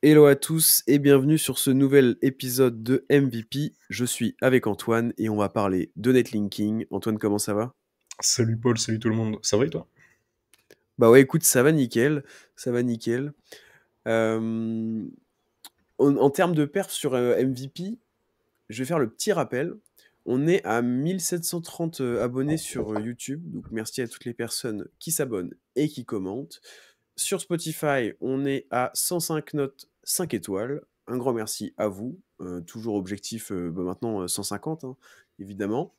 Hello à tous et bienvenue sur ce nouvel épisode de MVP. Je suis avec Antoine et on va parler de netlinking. Antoine, comment ça va? Salut Paul, salut tout le monde. Ça va et toi? Bah ouais, écoute, ça va nickel, ça va nickel. Euh, en termes de perf sur MVP, je vais faire le petit rappel. On est à 1730 abonnés sur YouTube, donc merci à toutes les personnes qui s'abonnent et qui commentent. Sur Spotify, on est à 105 notes 5 étoiles. Un grand merci à vous. Toujours objectif maintenant 150, hein, évidemment.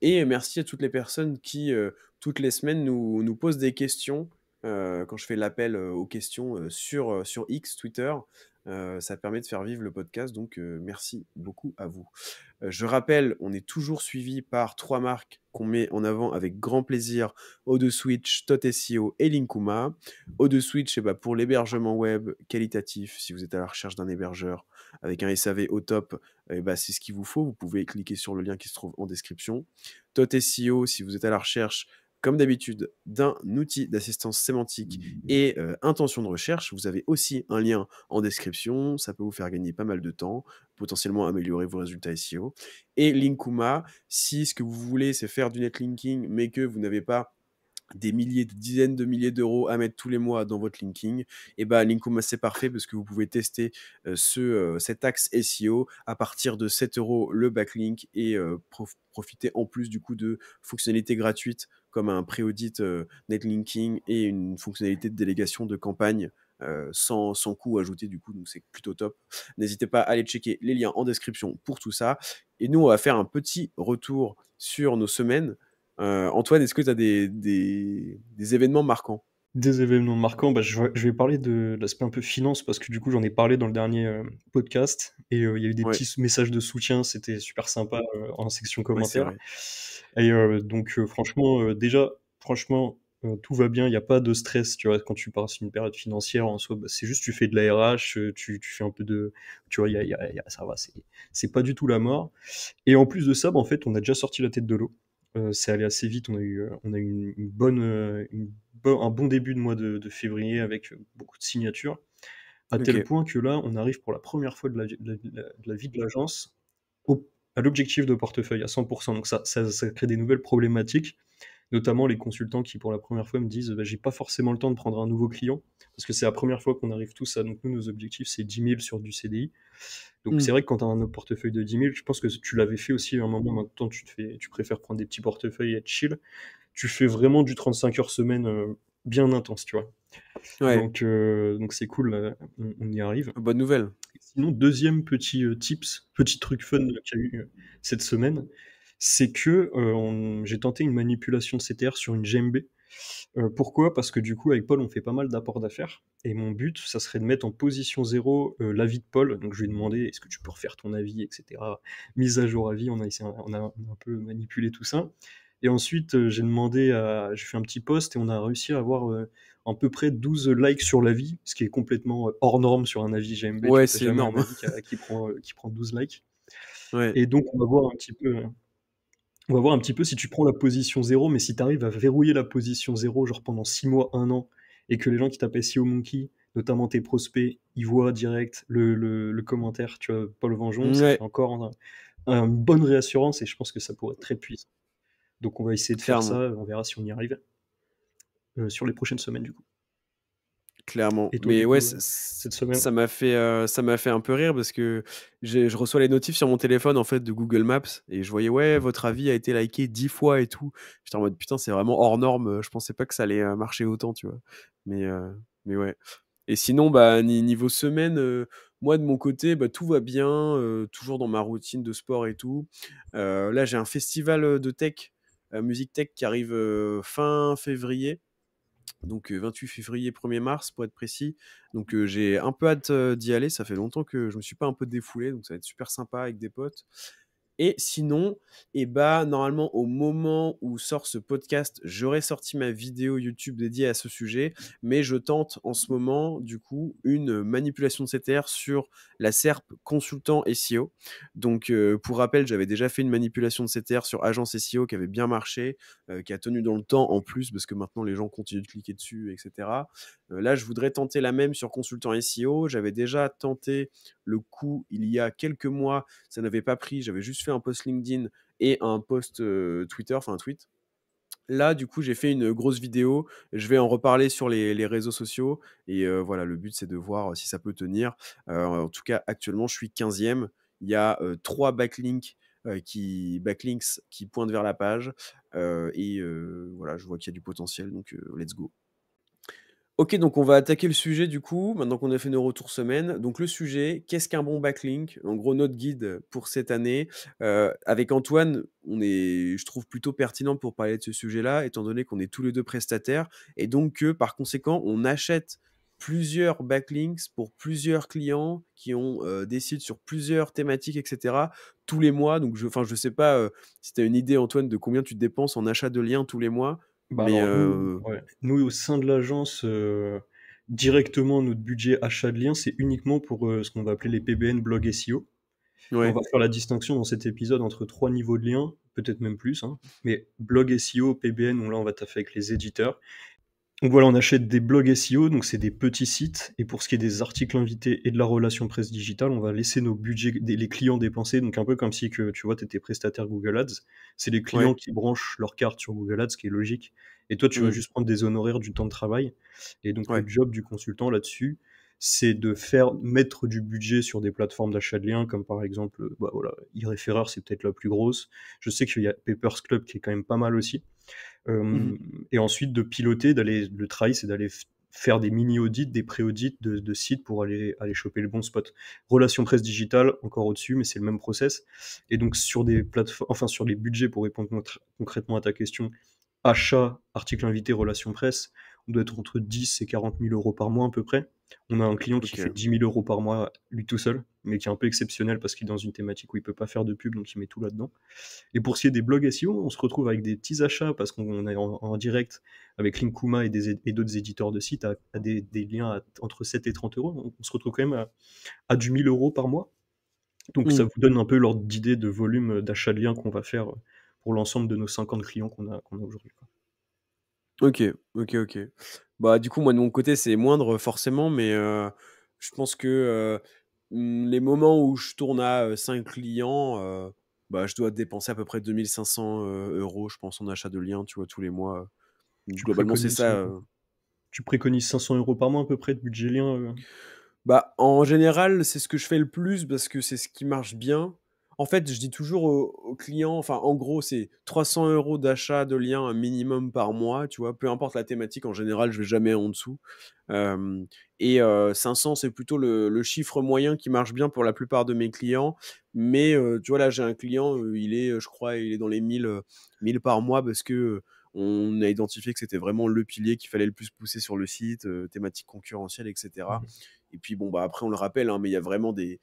Et merci à toutes les personnes qui, toutes les semaines, nous posent des questions. Quand je fais l'appel aux questions sur X, Twitter, ça permet de faire vivre le podcast. Donc, merci beaucoup à vous. Je rappelle, on est toujours suivi par trois marques qu'on met en avant avec grand plaisir: Odeswitch, TotSEO et Linkuma. Odeswitch, pour l'hébergement web qualitatif, si vous êtes à la recherche d'un hébergeur avec un SAV au top, c'est ce qu'il vous faut. Vous pouvez cliquer sur le lien qui se trouve en description. TotSEO, si vous êtes à la recherche, comme d'habitude, d'un outil d'assistance sémantique et intention de recherche, vous avez aussi un lien en description. Ça peut vous faire gagner pas mal de temps, potentiellement améliorer vos résultats SEO. Et Linkuma, si ce que vous voulez, c'est faire du netlinking, mais que vous n'avez pas des milliers, des dizaines de milliers d'euros à mettre tous les mois dans votre linking, et Linkuma c'est parfait parce que vous pouvez tester cet axe SEO à partir de 7 euros le backlink et profiter en plus du coup de fonctionnalités gratuites comme un pré-audit netlinking et une fonctionnalité de délégation de campagne sans coût ajouté du coup, donc c'est plutôt top. N'hésitez pas à aller checker les liens en description pour tout ça. Et nous, on va faire un petit retour sur nos semaines. Antoine, est-ce que tu as des événements marquants? Des événements marquants, je vais parler de l'aspect un peu finance parce que du coup j'en ai parlé dans le dernier podcast et il y a eu des Ouais, petits messages de soutien, c'était super sympa en section ouais, c'est commentaires. vrai. Et franchement, déjà, franchement, tout va bien, il n'y a pas de stress, tu vois, quand tu passes une période financière en soi, c'est juste tu fais de la RH, tu fais un peu de, tu vois, ça va, c'est pas du tout la mort. Et en plus de ça, en fait, on a déjà sorti la tête de l'eau. C'est allé assez vite. On a eu une bonne, un bon début de mois de février avec beaucoup de signatures, à tel Ok. point que là, on arrive pour la première fois de la vie de l'agence à l'objectif de portefeuille à 100%. Donc ça crée des nouvelles problématiques, notamment les consultants qui, pour la première fois, me disent bah, j'ai pas forcément le temps de prendre un nouveau client, parce que c'est la première fois qu'on arrive tous à. Donc, nous, nos objectifs, c'est 10 000 sur du CDI. Donc Hmm. c'est vrai que quand tu as un portefeuille de 10 000, je pense que tu l'avais fait aussi à un moment, maintenant tu préfères prendre des petits portefeuilles et être chill. Tu fais vraiment du 35 heures semaine bien intense, tu vois. Ouais, Donc c'est cool, on y arrive. bonne nouvelle. Sinon, deuxième petit tips, petit truc fun qu'il y a eu cette semaine, c'est que j'ai tenté une manipulation de CTR sur une GMB. Pourquoi? Parce que du coup, avec Paul, on fait pas mal d'apports d'affaires. Et mon but, ça serait de mettre en position zéro l'avis de Paul. Donc je lui ai demandé, est-ce que tu peux refaire ton avis, etc. Mise à jour avis, on a un peu manipulé tout ça. Et ensuite, j'ai fait un petit post et on a réussi à avoir à peu près 12 likes sur l'avis, ce qui est complètement hors norme sur un avis GMB. Tu Ouais, vois, t'as c'est jamais un énorme. avis qui prend 12 likes. Ouais, Et donc, on va voir un petit peu si tu prends la position zéro, mais si tu arrives à verrouiller la position zéro, genre pendant 6 mois, 1 an, et que les gens qui tapent SEO Monkey, notamment tes prospects, ils voient direct le commentaire, tu vois, Paul Vengeon, ça fait ouais, encore une bonne réassurance et je pense que ça pourrait être très puissant. Donc on va essayer de faire clairement. ça, on verra si on y arrive sur les prochaines semaines du coup. Clairement. Et toi Mais du ouais, coup, cette semaine? ça m'a fait un peu rire parce que je reçois les notifs sur mon téléphone en fait de Google Maps et je voyais ouais, votre avis a été liké 10 fois et tout. J'étais en mode putain, c'est vraiment hors norme. Je pensais pas que ça allait marcher autant, tu vois. Mais, euh, mais ouais. Et sinon, niveau semaine, moi de mon côté, tout va bien, toujours dans ma routine de sport et tout. Là, j'ai un festival de tech, musique tech qui arrive fin février. Donc 28 février, 1er mars pour être précis. Donc j'ai un peu hâte d'y aller. Ça fait longtemps que je me suis pas un peu défoulé, donc ça va être super sympa avec des potes. Et sinon, normalement, au moment où sort ce podcast, j'aurais sorti ma vidéo YouTube dédiée à ce sujet, mais je tente en ce moment, du coup, une manipulation de CTR sur la SERP consultant SEO. Donc, pour rappel, j'avais déjà fait une manipulation de CTR sur agence SEO qui avait bien marché, qui a tenu dans le temps en plus, parce que maintenant les gens continuent de cliquer dessus, etc. Là, je voudrais tenter la même sur consultant SEO. J'avais déjà tenté le coup il y a quelques mois, ça n'avait pas pris, j'avais juste fait un post LinkedIn et un post, Twitter, enfin un tweet. Là, du coup, j'ai fait une grosse vidéo. Je vais en reparler sur les réseaux sociaux et voilà, le but, c'est de voir si ça peut tenir. En tout cas, actuellement, je suis 15e. Il y a 3 backlinks qui pointent vers la page et voilà, je vois qu'il y a du potentiel, donc let's go. OK, donc on va attaquer le sujet du coup, maintenant qu'on a fait nos retours semaine. Donc le sujet, qu'est-ce qu'un bon backlink? En gros, notre guide pour cette année. Avec Antoine, on est, je trouve, plutôt pertinent pour parler de ce sujet-là, étant donné qu'on est tous les 2 prestataires et donc que, par conséquent, on achète plusieurs backlinks pour plusieurs clients qui ont, des sites sur plusieurs thématiques et cetera, tous les mois. Donc je sais pas, si tu as une idée, Antoine, de combien tu dépenses en achat de liens tous les mois? Bah, Mais, alors nous, ouais, nous au sein de l'agence, directement notre budget achat de liens, c'est uniquement pour, ce qu'on va appeler les PBN, blog SEO. On ouais. va faire la distinction dans cet épisode entre 3 niveaux de liens, peut-être même plus, hein, mais blog SEO, PBN, où là on va taffer avec les éditeurs. Donc voilà, on achète des blogs SEO, donc c'est des petits sites. Et pour ce qui est des articles invités et de la relation presse digitale, on va laisser nos budgets, les clients dépenser. Donc un peu comme si que, tu vois, tu étais prestataire Google Ads. C'est les clients Ouais. qui branchent leur carte sur Google Ads, ce qui est logique. Et toi, tu vas Mmh. juste prendre des honoraires du temps de travail. Et donc le Ouais. job du consultant là-dessus, c'est de faire mettre du budget sur des plateformes d'achat de liens, comme par exemple, bah voilà, iReferrer, c'est peut-être la plus grosse. Je sais qu'il y a Papers Club qui est quand même pas mal aussi. Mmh. Et ensuite de piloter, d'aller, le travail, c'est d'aller faire des mini-audits, des pré-audits de sites pour aller choper le bon spot. Relation presse digitale, encore au-dessus, mais c'est le même process. Et donc sur des plateformes, enfin sur les budgets, pour répondre concrètement à ta question, achat, article invité, relation presse, on doit être entre 10 et 40 000 euros par mois à peu près. On a un client qui fait OK. 10 000 euros par mois lui tout seul, mais qui est un peu exceptionnel parce qu'il est dans une thématique où il peut pas faire de pub, donc il met tout là-dedans. Et pour ce qui est des blogs SEO, on se retrouve avec des petits achats parce qu'on est en direct avec Linkuma et d'autres éditeurs de sites à des liens entre 7 et 30 euros. On se retrouve quand même à du 1000 euros par mois. Donc ça Mmh. vous donne un peu l'ordre d'idée de volume d'achat de liens qu'on va faire pour l'ensemble de nos 50 clients qu'on a aujourd'hui, quoi. OK, OK, OK. Bah, du coup, moi, de mon côté, c'est moindre, forcément, mais je pense que, les moments où je tourne à, 5 clients, bah, je dois dépenser à peu près 2 500 €, je pense, en achat de liens, tu vois, tous les mois. Tu Globalement, c'est préconises, ça, tu préconises 500 euros par mois à peu près de budget lien. Bah, en général, c'est ce que je fais le plus parce que c'est ce qui marche bien. En fait, je dis toujours aux clients, enfin, en gros, c'est 300 € d'achat de liens un minimum par mois, tu vois? Peu importe la thématique, en général, je vais jamais en dessous. Hem et 500, c'est plutôt le chiffre moyen qui marche bien pour la plupart de mes clients. Mais tu vois, là, j'ai un client, il est, je crois, il est dans les 1000 par mois parce que, on a identifié que c'était vraiment le pilier qu'il fallait le plus pousser sur le site, thématique concurrentielle et cetera. Mmh. Et puis bon, bah, après on le rappelle, hein, mais il y a vraiment des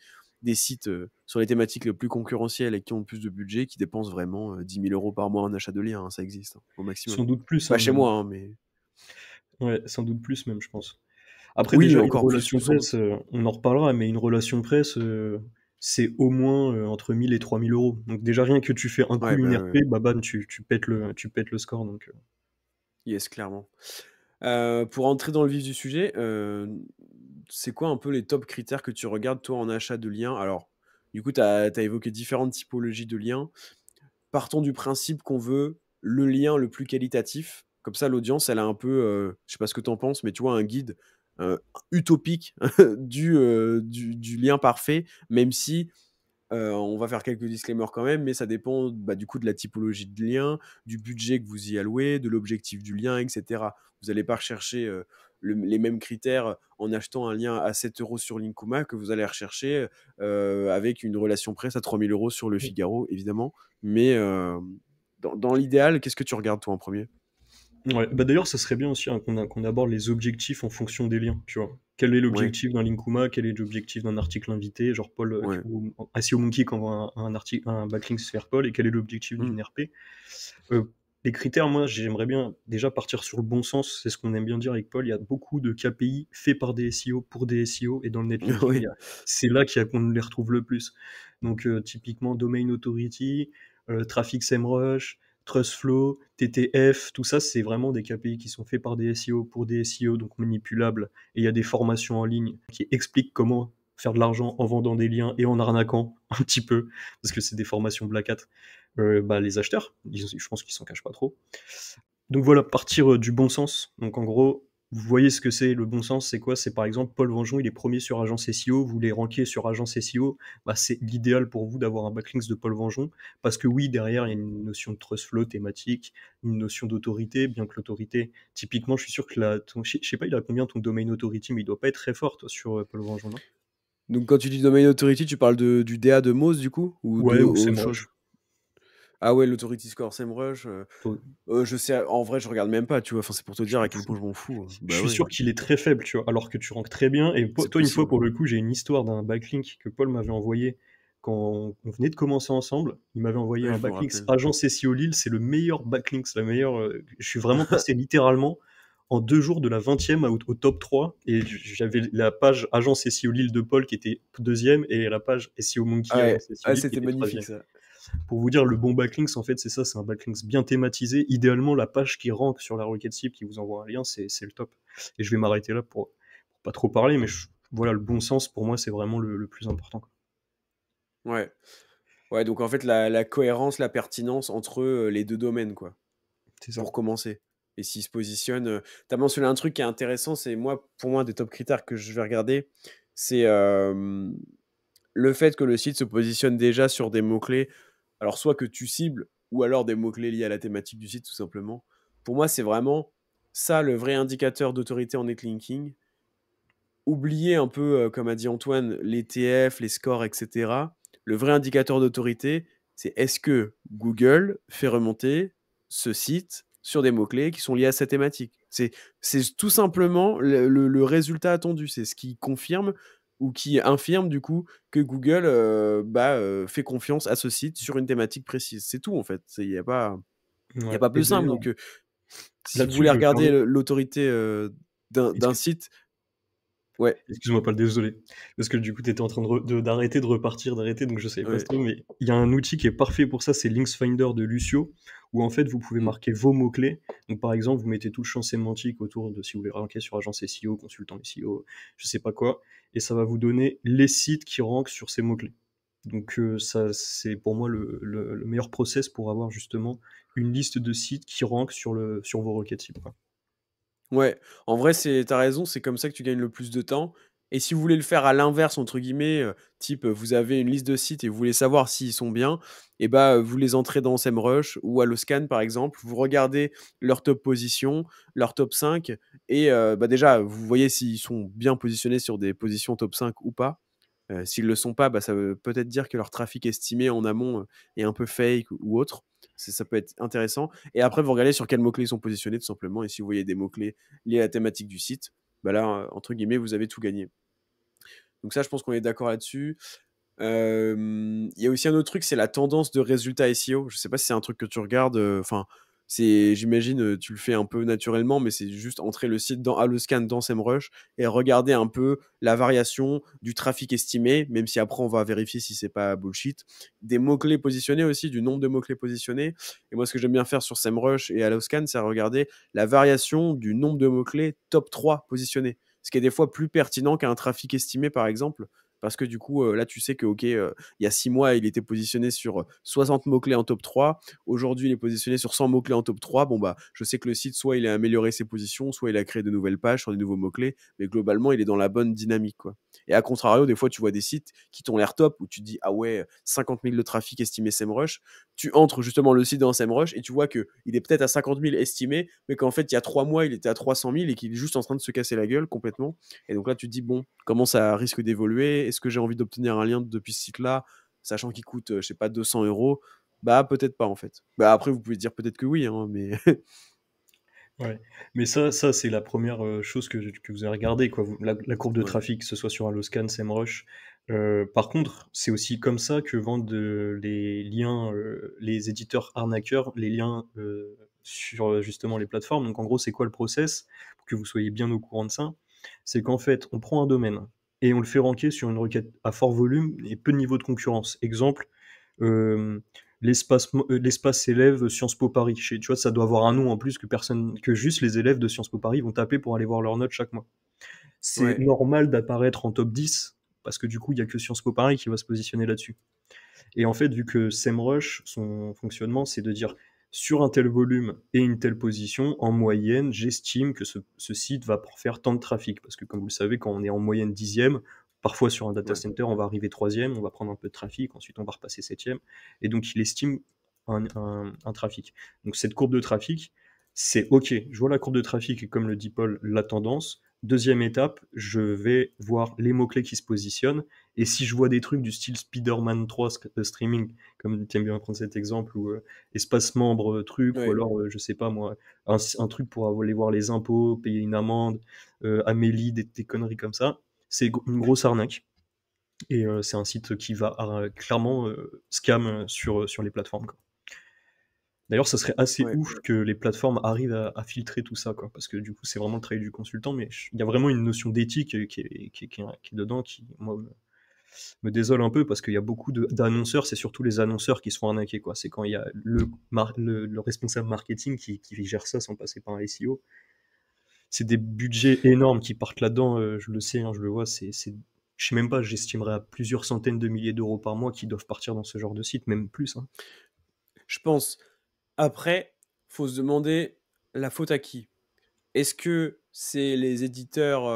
sites, sur les thématiques les plus concurrentielles et qui ont le plus de budget, qui dépensent vraiment, 10 000 € par mois en achat de liens, hein, ça existe, hein, au Sans maximum. doute plus, Pas hein, chez même. moi, hein, mais Ouais, sans doute plus même, je pense. Après oui, déjà une encore plus, relation sans presse, doute. on en reparlera, mais une relation presse, c'est au moins, entre 1 000 et 3 000 €. Donc déjà rien que tu fais un coup Ouais, une bah, ouais, RP, bah, bam, tu pètes le score donc yes, clairement. Pour entrer dans le vif du sujet, c'est quoi un peu les top critères que tu regardes toi en achat de liens? Alors, du coup, tu as évoqué différentes typologies de liens. Partons du principe qu'on veut le lien le plus qualitatif. Comme ça, l'audience, elle a un peu, je sais pas ce que tu en penses, mais tu vois, un guide, utopique du lien parfait, même si, on va faire quelques disclaimers quand même, mais ça dépend, bah, du coup, de la typologie de lien, du budget que vous y allouez, de l'objectif du lien et cetera. Vous allez pas rechercher, les mêmes critères en achetant un lien à 7 € sur Linkuma que vous allez rechercher, avec une relation presse à 3 000 € sur Le Figaro, évidemment. Mais, dans l'idéal, qu'est-ce que tu regardes toi en premier? ouais, bah, d'ailleurs, ça serait bien aussi, hein, qu'on aborde les objectifs en fonction des liens, tu vois? Quel est Ouais, l'objectif d'un Linkuma? Quel est l'objectif d'un article invité? Genre Paul, ouais. ou SEO Monkey qui envoie un backlink vers Paul, et quel est l'objectif Mmh. d'une RP? Heu, les critères, moi, j'aimerais bien déjà partir sur le bon sens, c'est ce qu'on aime bien dire avec Paul. Il y a beaucoup de KPI faits par des SEO pour des SEO, et dans le netlinking, Oui. c'est là qu'on les retrouve le plus. Donc typiquement Domain Authority, Traffic SEMrush, TrustFlow, TTF, tout ça, c'est vraiment des KPI qui sont faits par des SEO pour des SEO, donc manipulables. Et il y a des formations en ligne qui expliquent comment faire de l'argent en vendant des liens et en arnaquant un petit peu, parce que c'est des formations Black Hat. Les acheteurs, je pense qu'ils s'en cachent pas trop. Donc voilà, partir du bon sens. Donc en gros, vous voyez ce que c'est le bon sens, c'est quoi? C'est par exemple Paul Vengeon, il est premier sur Agence SEO, vous voulez ranker sur Agence SEO, c'est l'idéal pour vous d'avoir un backlinks de Paul Vengeon, parce que oui, derrière, il y a une notion de trust flow thématique, une notion d'autorité, bien que l'autorité, typiquement, je suis sûr que je sais pas, il a combien ton domain authority, mais il doit pas être très fort, toi, sur Paul Vengeon, non? Donc quand tu dis domain authority, tu parles du DA de Moz du coup? Ou de Ouais, ou autre chose? SEMrush. Ah ouais, l'authority score SEMrush, je sais, en vrai, je regarde même pas, tu vois? Enfin, c'est pour te dire à quel point je m'en fous. Je Bah suis ouais, sûr qu'il est très faible, tu vois, alors que tu ranks très bien. Et c'est toi, une fois, possible. pour le coup, j'ai une histoire d'un backlink que Paul m'avait envoyé quand on venait de commencer ensemble. Il m'avait envoyé Ouais, un je me backlink rappelle. Agence SEO Lille, c'est le meilleur backlink, c'est la meilleure. Je suis vraiment passé littéralement en 2 jours de la 20e au top 3. Et j'avais la page Agence SEO Lille de Paul qui était deuxième et la page SEO Monkey Ouais, Agence SEO ah, Lille qui c'était était magnifique troisième. ça. Pour vous dire, le bon backlinks, en fait, c'est ça, c'est un backlinks bien thématisé. Idéalement, la page qui rank sur la requête cible qui vous envoie un lien, c'est le top. Et je vais m'arrêter là pour pas trop parler, mais voilà, le bon sens, pour moi, c'est vraiment le plus important, quoi. Ouais. Ouais, donc en fait, la cohérence, la pertinence entre, les 2 domaines, quoi, C'est ça. pour commencer. Et s'ils se positionnent, tu as mentionné un truc qui est intéressant, c'est moi, pour moi, des top critères que je vais regarder, c'est, le fait que le site se positionne déjà sur des mots-clés, alors soit que tu cibles ou alors des mots-clés liés à la thématique du site, tout simplement. Pour moi, c'est vraiment ça le vrai indicateur d'autorité en netlinking. Oublier un peu, comme a dit Antoine, les TF, les scores, et cetera. Le vrai indicateur d'autorité, c'est est-ce que Google fait remonter ce site sur des mots-clés qui sont liés à sa thématique? C'est tout simplement le résultat attendu. C'est ce qui confirme ou qui infirme du coup que Google, fait confiance à ce site sur une thématique précise. C'est tout en fait. Il y a Ouais. pas Et plus simple. d'ailleurs, Donc, si vous là-dessus, voulez je me regarder permets, l'autorité, d'un site, ouais, excuse-moi, Paul, désolé. Parce que du coup, tu étais en train d'arrêter de repartir, d'arrêter, donc je savais pas ouais. trop, mais il y a un outil qui est parfait pour ça, c'est Linksfinder de Lucio, où en fait, vous pouvez Mmh. marquer vos mots-clés. Donc, par exemple, vous mettez tout le champ sémantique autour de si vous voulez ranker sur agence SEO, consultant SEO, je sais pas quoi, et ça va vous donner les sites qui rankent sur ces mots-clés. Donc, ça, c'est pour moi le meilleur process pour avoir justement une liste de sites qui rankent sur vos requêtes cibles, quoi. Ouais, en vrai, tu raison, c'est comme ça que tu gagnes le plus de temps et si vous voulez le faire «à l'inverse» entre guillemets, type, vous avez une liste de sites et vous voulez savoir s'ils sont bien et vous les entrez dans SEMrush ou Alloscan par exemple. Vous regardez leur top position, leur top 5 et déjà, vous voyez s'ils sont bien positionnés sur des positions top 5 ou pas. S'ils le sont pas, ça veut peut-être dire que leur trafic estimé en amont, est un peu fake ou autre. Ça peut être intéressant et après vous regardez sur quels mots-clés ils sont positionnés tout simplement et si vous voyez des mots-clés liés à la thématique du site, là, entre guillemets, vous avez tout gagné. Donc ça, je pense qu'on est d'accord là-dessus. Il y a aussi un autre truc, c'est la tendance de résultats SEO. Je sais pas si c'est un truc que tu regardes, enfin, j'imagine, tu le fais un peu naturellement, mais c'est juste entrer le site dans Alloscan, dans SEMrush et regarder un peu la variation du trafic estimé, même si après on va vérifier si c'est pas bullshit. Des mots-clés positionnés aussi, du nombre de mots-clés positionnés. Et moi, ce que j'aime bien faire sur SEMrush et Alloscan, c'est regarder la variation du nombre de mots-clés top 3 positionnés. Ce qui est des fois plus pertinent qu'un trafic estimé, par exemple, parce que du coup, là, tu sais que, OK, il y a 6 mois, il était positionné sur 60 mots-clés en top 3. Aujourd'hui, il est positionné sur 100 mots-clés en top 3. Bon, je sais que le site, soit il a amélioré ses positions, soit il a créé de nouvelles pages sur des nouveaux mots-clés, mais globalement, il est dans la bonne dynamique, quoi. Et à contrario, des fois, tu vois des sites qui t'ont l'air top, où tu te dis, ah ouais, 50 000 de trafic estimé SEMrush. Tu entres justement le site dans SEMrush et tu vois qu'il est peut-être à 50 000 estimé, mais qu'en fait, il y a 3 mois, il était à 300 000 et qu'il est juste en train de se casser la gueule complètement. Et donc là, tu te dis, bon, comment ça risque d'évoluer? Est-ce que j'ai envie d'obtenir un lien depuis ce site-là, sachant qu'il coûte, je sais pas, 200 euros? Peut-être pas, en fait. Après, vous pouvez dire peut-être que oui, hein, mais Ouais, mais ça c'est la première chose que vous avez regardé, quoi. La courbe de ouais. trafic, que ce soit sur Alloscan, SEMrush. Par contre, c'est aussi comme ça que vendent les liens, les éditeurs arnaqueurs, les liens sur justement les plateformes. Donc en gros, c'est quoi le process? Pour que vous soyez bien au courant de ça. C'est qu'en fait, on prend un domaine et on le fait ranker sur une requête à fort volume et peu de niveau de concurrence. Exemple, l'espace élèves Sciences Po Paris. Tu vois, ça doit avoir un nom en plus que juste les élèves de Sciences Po Paris vont taper pour aller voir leurs notes chaque mois. C'est Ouais, normal d'apparaître en top 10 parce que du coup, il y a que Sciences Po Paris qui va se positionner là-dessus. Et en fait, vu que SEMrush, son fonctionnement, c'est de dire sur un tel volume et une telle position, en moyenne, j'estime que ce site va faire tant de trafic. Parce que comme vous le savez, quand on est en moyenne 10e, parfois sur un data ouais, center, on va arriver 3e, on va prendre un peu de trafic, ensuite on va repasser 7e. Et donc il estime un trafic. Donc cette courbe de trafic, c'est OK, je vois la courbe de trafic et comme le dit Paul, la tendance. Deuxième étape, je vais voir les mots-clés qui se positionnent et si je vois des trucs du style Spider-Man 3 streaming, comme tu aimes bien prendre cet exemple, ou espace membre truc, ou ouais. alors, je sais pas moi, un truc pour aller voir les impôts, payer une amende, Amélie, des conneries comme ça, c'est une grosse arnaque. Et c'est un site qui va clairement scam sur les plateformes, quoi. D'ailleurs, ça serait assez Ouais. ouf que les plateformes arrivent à filtrer tout ça, quoi, parce que du coup, c'est vraiment le travail du consultant, mais il y a vraiment une notion d'éthique qui est dedans, qui, moi, me désole un peu parce qu'il y a beaucoup d'annonceurs, c'est surtout les annonceurs qui se font arnaquer, quoi. C'est quand il y a le responsable marketing qui gère ça sans passer par un SEO. C'est des budgets énormes qui partent là-dedans, je le sais, hein, je le vois, je sais même pas, j'estimerais à plusieurs centaines de milliers d'euros par mois qui doivent partir dans ce genre de site, même plus, hein. Je pense. Après, faut se demander la faute à qui? Est-ce que c'est les éditeurs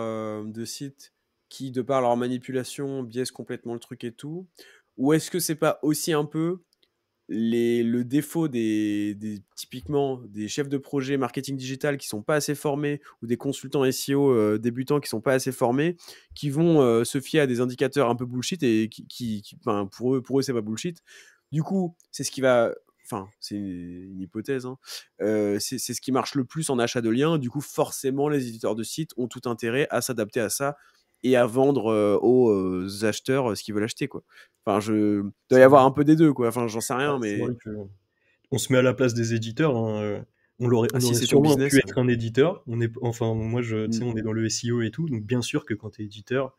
de sites qui, de par leur manipulation, biaisent complètement le truc et tout? Ou est-ce que c'est pas aussi un peu le défaut typiquement des chefs de projet marketing digital qui sont pas assez formés ou des consultants SEO débutants qui sont pas assez formés, qui vont se fier à des indicateurs un peu bullshit et enfin, pour eux c'est pas bullshit. Du coup, c'est ce qui va, enfin, c'est une hypothèse, hein. C'est ce qui marche le plus en achat de liens. Du coup, forcément, les éditeurs de sites ont tout intérêt à s'adapter à ça et à vendre aux acheteurs ce qu'ils veulent acheter, quoi. Enfin, il doit y C'est avoir vrai. un peu des deux, quoi. Enfin, j'en sais Ouais, rien, c'est mais vrai que on se met à la place des éditeurs, hein, ah, on si aurait c'est ton sûrement pu business. être un éditeur. Enfin, moi, tu sais, Mm. on est dans le SEO et tout, donc bien sûr que quand tu es éditeur,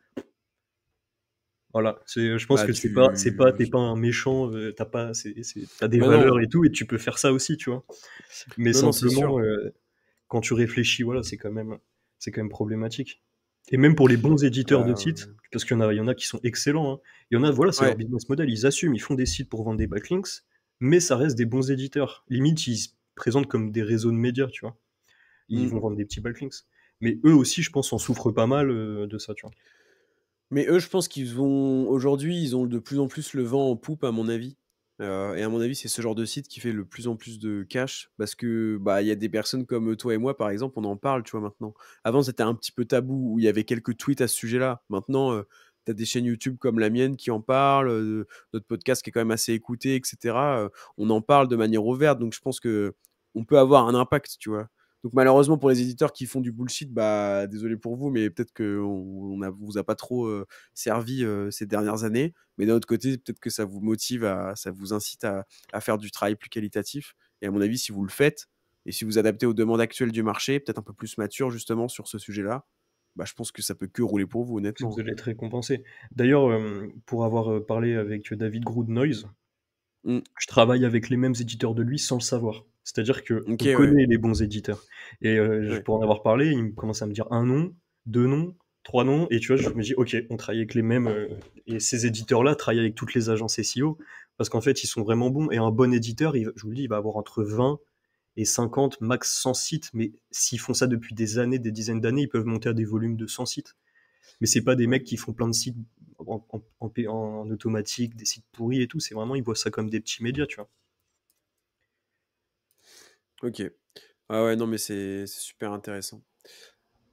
voilà, je pense Bah, que t'es pas un méchant, t'as des Bah valeurs non, et tout, et tu peux faire ça aussi, tu vois. Mais non, non, c'est simplement, sûr. quand tu réfléchis, voilà, c'est quand même problématique. Et même pour les bons éditeurs de Bah, sites, parce qu'il y en a qui sont excellents, hein. Il y en a, voilà, c'est leur ouais. business model, ils assument, ils font des sites pour vendre des backlinks, mais ça reste des bons éditeurs. Limite, ils se présentent comme des réseaux de médias, tu vois. Ils Mm. vont vendre des petits backlinks. Mais eux aussi, je pense, en souffrent pas mal de ça, tu vois. Mais eux, je pense qu'ils vont aujourd'hui, ils ont de plus en plus le vent en poupe, à mon avis. Et à mon avis, c'est ce genre de site qui fait le plus en plus de cash parce que bah il y a des personnes comme toi et moi, par exemple, on en parle, tu vois maintenant. Avant, c'était un petit peu tabou où il y avait quelques tweets à ce sujet-là. Maintenant, tu as des chaînes YouTube comme la mienne qui en parlent, notre podcast qui est quand même assez écouté, etc. On en parle de manière ouverte, donc je pense que on peut avoir un impact, tu vois. Donc malheureusement pour les éditeurs qui font du bullshit, bah désolé pour vous, mais peut-être que vous a pas trop servi ces dernières années. Mais d'un autre côté, peut-être que ça vous motive, ça vous incite à faire du travail plus qualitatif. Et à mon avis, si vous le faites et si vous adaptez aux demandes actuelles du marché, peut-être un peu plus mature justement sur ce sujet-là, bah je pense que ça peut que rouler pour vous, Que vous honnêtement. allez être récompensé. D'ailleurs, pour avoir parlé avec David Grou de Noise, Mm. je travaille avec les mêmes éditeurs de lui sans le savoir. C'est-à-dire que Ok, on ouais, connaît les bons éditeurs. Et ouais. pour en avoir parlé, il me commence à me dire un nom, deux noms, trois noms, et tu vois, je me dis, ok, on travaille avec les mêmes, et ces éditeurs-là travaillent avec toutes les agences SEO, parce qu'en fait, ils sont vraiment bons, et un bon éditeur, je vous le dis, il va avoir entre 20 et 50, max 100 sites, mais s'ils font ça depuis des années, des dizaines d'années, ils peuvent monter à des volumes de 100 sites. Mais c'est pas des Ouais. mecs qui font plein de sites en automatique, des sites pourris et tout, c'est vraiment, ils voient ça comme des petits médias, tu vois. Ok. Ah ouais, non, mais c'est super intéressant.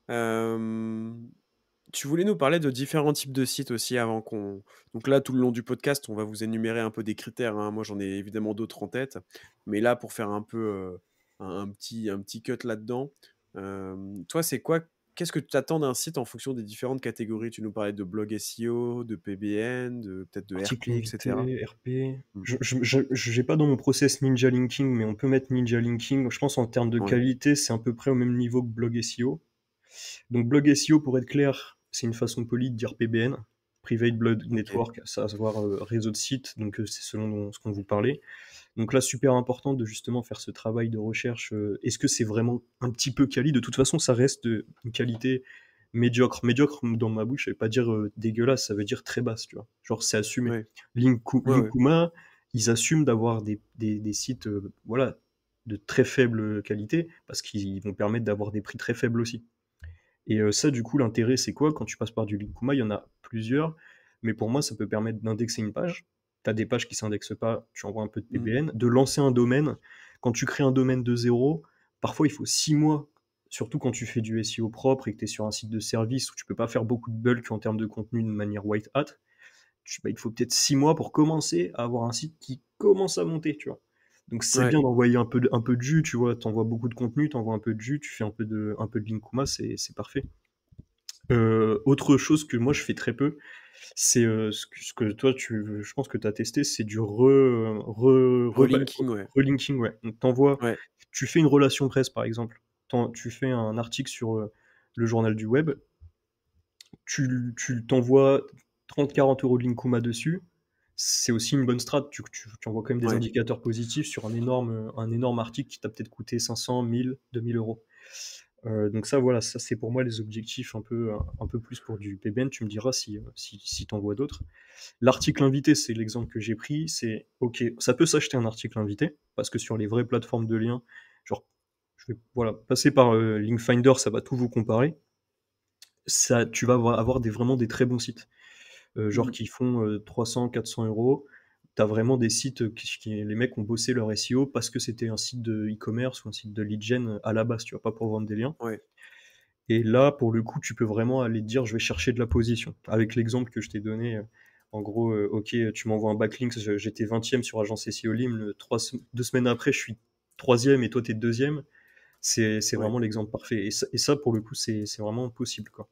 Euh, Tu voulais nous parler de différents types de sites aussi avant qu'on... Donc là, tout le long du podcast, on va vous énumérer un peu des critères, hein. Moi, j'en ai évidemment d'autres en tête. Mais là, pour faire un peu un petit cut là-dedans, toi, c'est quoi? Qu'est-ce que tu attends d'un site en fonction des différentes catégories? Tu nous parlais de blog SEO, de PBN, peut-être de Article RP, etc. invité, RP. Mm. J'ai pas dans mon process Ninja Linking, mais on peut mettre Ninja Linking. Je pense en termes de Ouais. qualité, c'est à peu près au même niveau que blog SEO. Donc blog SEO, pour être clair, c'est une façon polie de dire PBN, Private Blood OK. Network, à savoir réseau de sites, donc c'est selon ce qu'on vous parlait. Donc là, super important de justement faire ce travail de recherche. Est-ce que c'est vraiment un petit peu quali? De toute façon, ça reste une qualité médiocre. Médiocre, dans ma bouche, ça veut pas dire dégueulasse, ça veut dire très basse, tu vois. Genre, c'est assumé. Ouais. Ouais, ouais. Linkuma, ils assument d'avoir des sites voilà, de très faible qualité parce qu'ils vont permettre d'avoir des prix très faibles aussi. Et ça, du coup, l'intérêt, c'est quoi? Quand tu passes par du Linkuma, il y en a plusieurs, mais pour moi, ça peut permettre d'indexer une page. Tu as des pages qui s'indexent pas, tu envoies un peu de Mmh. PBN, de lancer un domaine. Quand tu crées un domaine de zéro, parfois il faut 6 mois, surtout quand tu fais du SEO propre et que tu es sur un site de service où tu peux pas faire beaucoup de bulk en termes de contenu de manière white hat. Il faut peut-être 6 mois pour commencer à avoir un site qui commence à monter, tu vois. Donc c'est Ouais. bien d'envoyer un peu de jus, tu vois. Tu envoies beaucoup de contenu, tu envoies un peu de jus, tu fais un peu de Linkuma, c'est parfait. Autre chose que moi je fais très peu, c'est ce que toi je pense que tu as testé, c'est du Relinking, ouais. relinking, ouais. Donc t'envoies, Ouais. tu fais une relation presse par exemple, tu fais un article sur le journal du web, tu t'envoies 30-40 € de Linkuma dessus, c'est aussi une bonne strat. Tu envoies quand même des Ouais. indicateurs positifs sur un énorme article qui t'a peut-être coûté 500, 1000, 2000 €. Donc ça, voilà, ça c'est pour moi les objectifs un peu plus pour du PBN. Tu me diras si tu en vois d'autres. L'article invité, c'est l'exemple que j'ai pris. C'est OK, ça peut s'acheter un article invité parce que sur les vraies plateformes de liens, genre, je vais voilà, passer par Linkfinder, ça va tout vous comparer. Ça, tu vas avoir vraiment des très bons sites, genre Mmh. qui font 300-400 €. Tu as vraiment des sites les mecs ont bossé leur SEO parce que c'était un site de e-commerce ou un site de lead gen à la base, tu vois, pas pour vendre des liens. Ouais. Et là, pour le coup, tu peux vraiment aller te dire: «Je vais chercher de la position». Avec l'exemple que je t'ai donné, en gros, OK, tu m'envoies un backlink, j'étais 20e sur Agence SEO Lim, 2 semaines après, je suis 3e et toi, tu es 2e. C'est Ouais. vraiment l'exemple parfait et ça, pour le coup, c'est vraiment possible, quoi.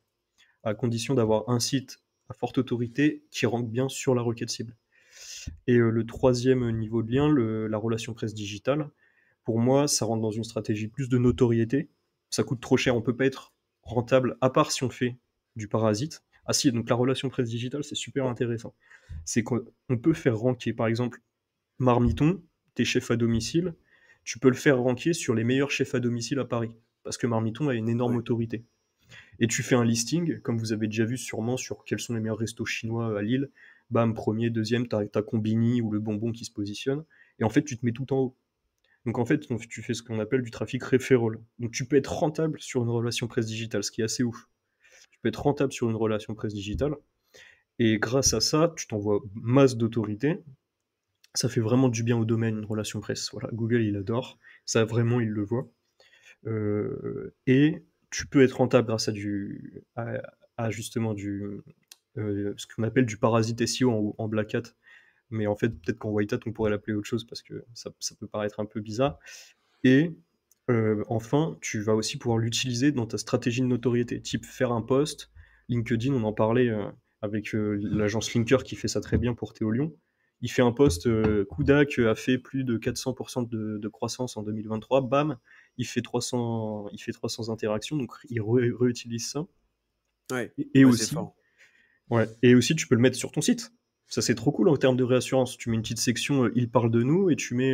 À condition d'avoir un site à forte autorité qui rank bien sur la requête cible. Et le 3e niveau de lien, la relation presse digitale, pour moi, ça rentre dans une stratégie plus de notoriété. Ça coûte trop cher, on peut pas être rentable, à part si on fait du parasite. Ah si, donc la relation presse digitale, c'est super intéressant. C'est qu'on peut faire ranker, par exemple, Marmiton, tes chefs à domicile, tu peux le faire ranker sur les meilleurs chefs à domicile à Paris, parce que Marmiton a une énorme Ouais. autorité. Et tu fais un listing, comme vous avez déjà vu sûrement sur quels sont les meilleurs restos chinois à Lille. Bam, premier, deuxième, t'as Combini ou le bonbon qui se positionne. Et en fait, tu te mets tout en haut. Donc en fait, tu fais ce qu'on appelle du trafic referral. Donc tu peux être rentable sur une relation presse digitale, ce qui est assez ouf. Tu peux être rentable sur une relation presse digitale. Et grâce à ça, tu t'envoies masse d'autorité. Ça fait vraiment du bien au domaine, une relation presse. Voilà, Google, il adore. Ça, vraiment, il le voit. Et tu peux être rentable grâce à justement ce qu'on appelle du parasite SEO en black hat. Mais en fait, peut-être qu'en white hat, on pourrait l'appeler autre chose parce que ça peut paraître un peu bizarre. Et enfin, tu vas aussi pouvoir l'utiliser dans ta stratégie de notoriété, type faire un post. LinkedIn, on en parlait avec l'agence Linker qui fait ça très bien pour Théo Lyon. Il fait un post, Kudak a fait plus de 400% de croissance en 2023, bam, il fait 300 interactions, donc il réutilise ça. Ouais. Et Ouais, c'est aussi, fort. ouais, et aussi tu peux le mettre sur ton site. Ça c'est trop cool en termes de réassurance. Tu mets une petite section il parle de nous et tu mets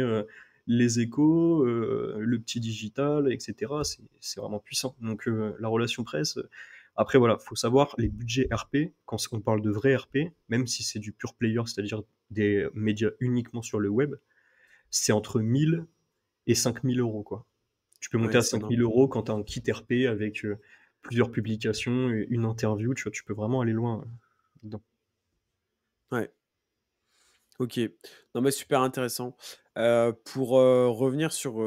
les échos, le petit digital, etc. C'est vraiment puissant. Donc la relation presse. Après voilà, faut savoir les budgets RP. Quand on parle de vrai RP, même si c'est du pure player, c'est-à-dire des médias uniquement sur le web, c'est entre 1000 et 5000 € quoi. Tu peux monter Ouais, à c'est 5000 € quand tu as un kit RP avec plusieurs publications, une interview. Tu vois, tu peux vraiment aller loin dedans. ouais. OK. Non, mais super intéressant. Pour, revenir sur,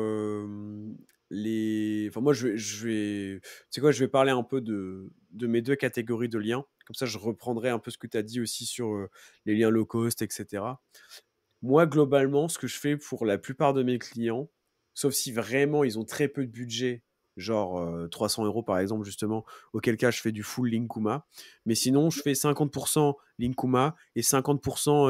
les enfin moi tu sais quoi? Je vais parler un peu de mes 2 catégories de liens. Comme ça, je reprendrai un peu ce que tu as dit aussi sur, les liens low cost et cetera. Moi, globalement, ce que je fais pour la plupart de mes clients, sauf si vraiment ils ont très peu de budget, genre, 300 € par exemple justement, auquel cas je fais du full Linkuma. Mais sinon, je fais 50 Linkuma et 50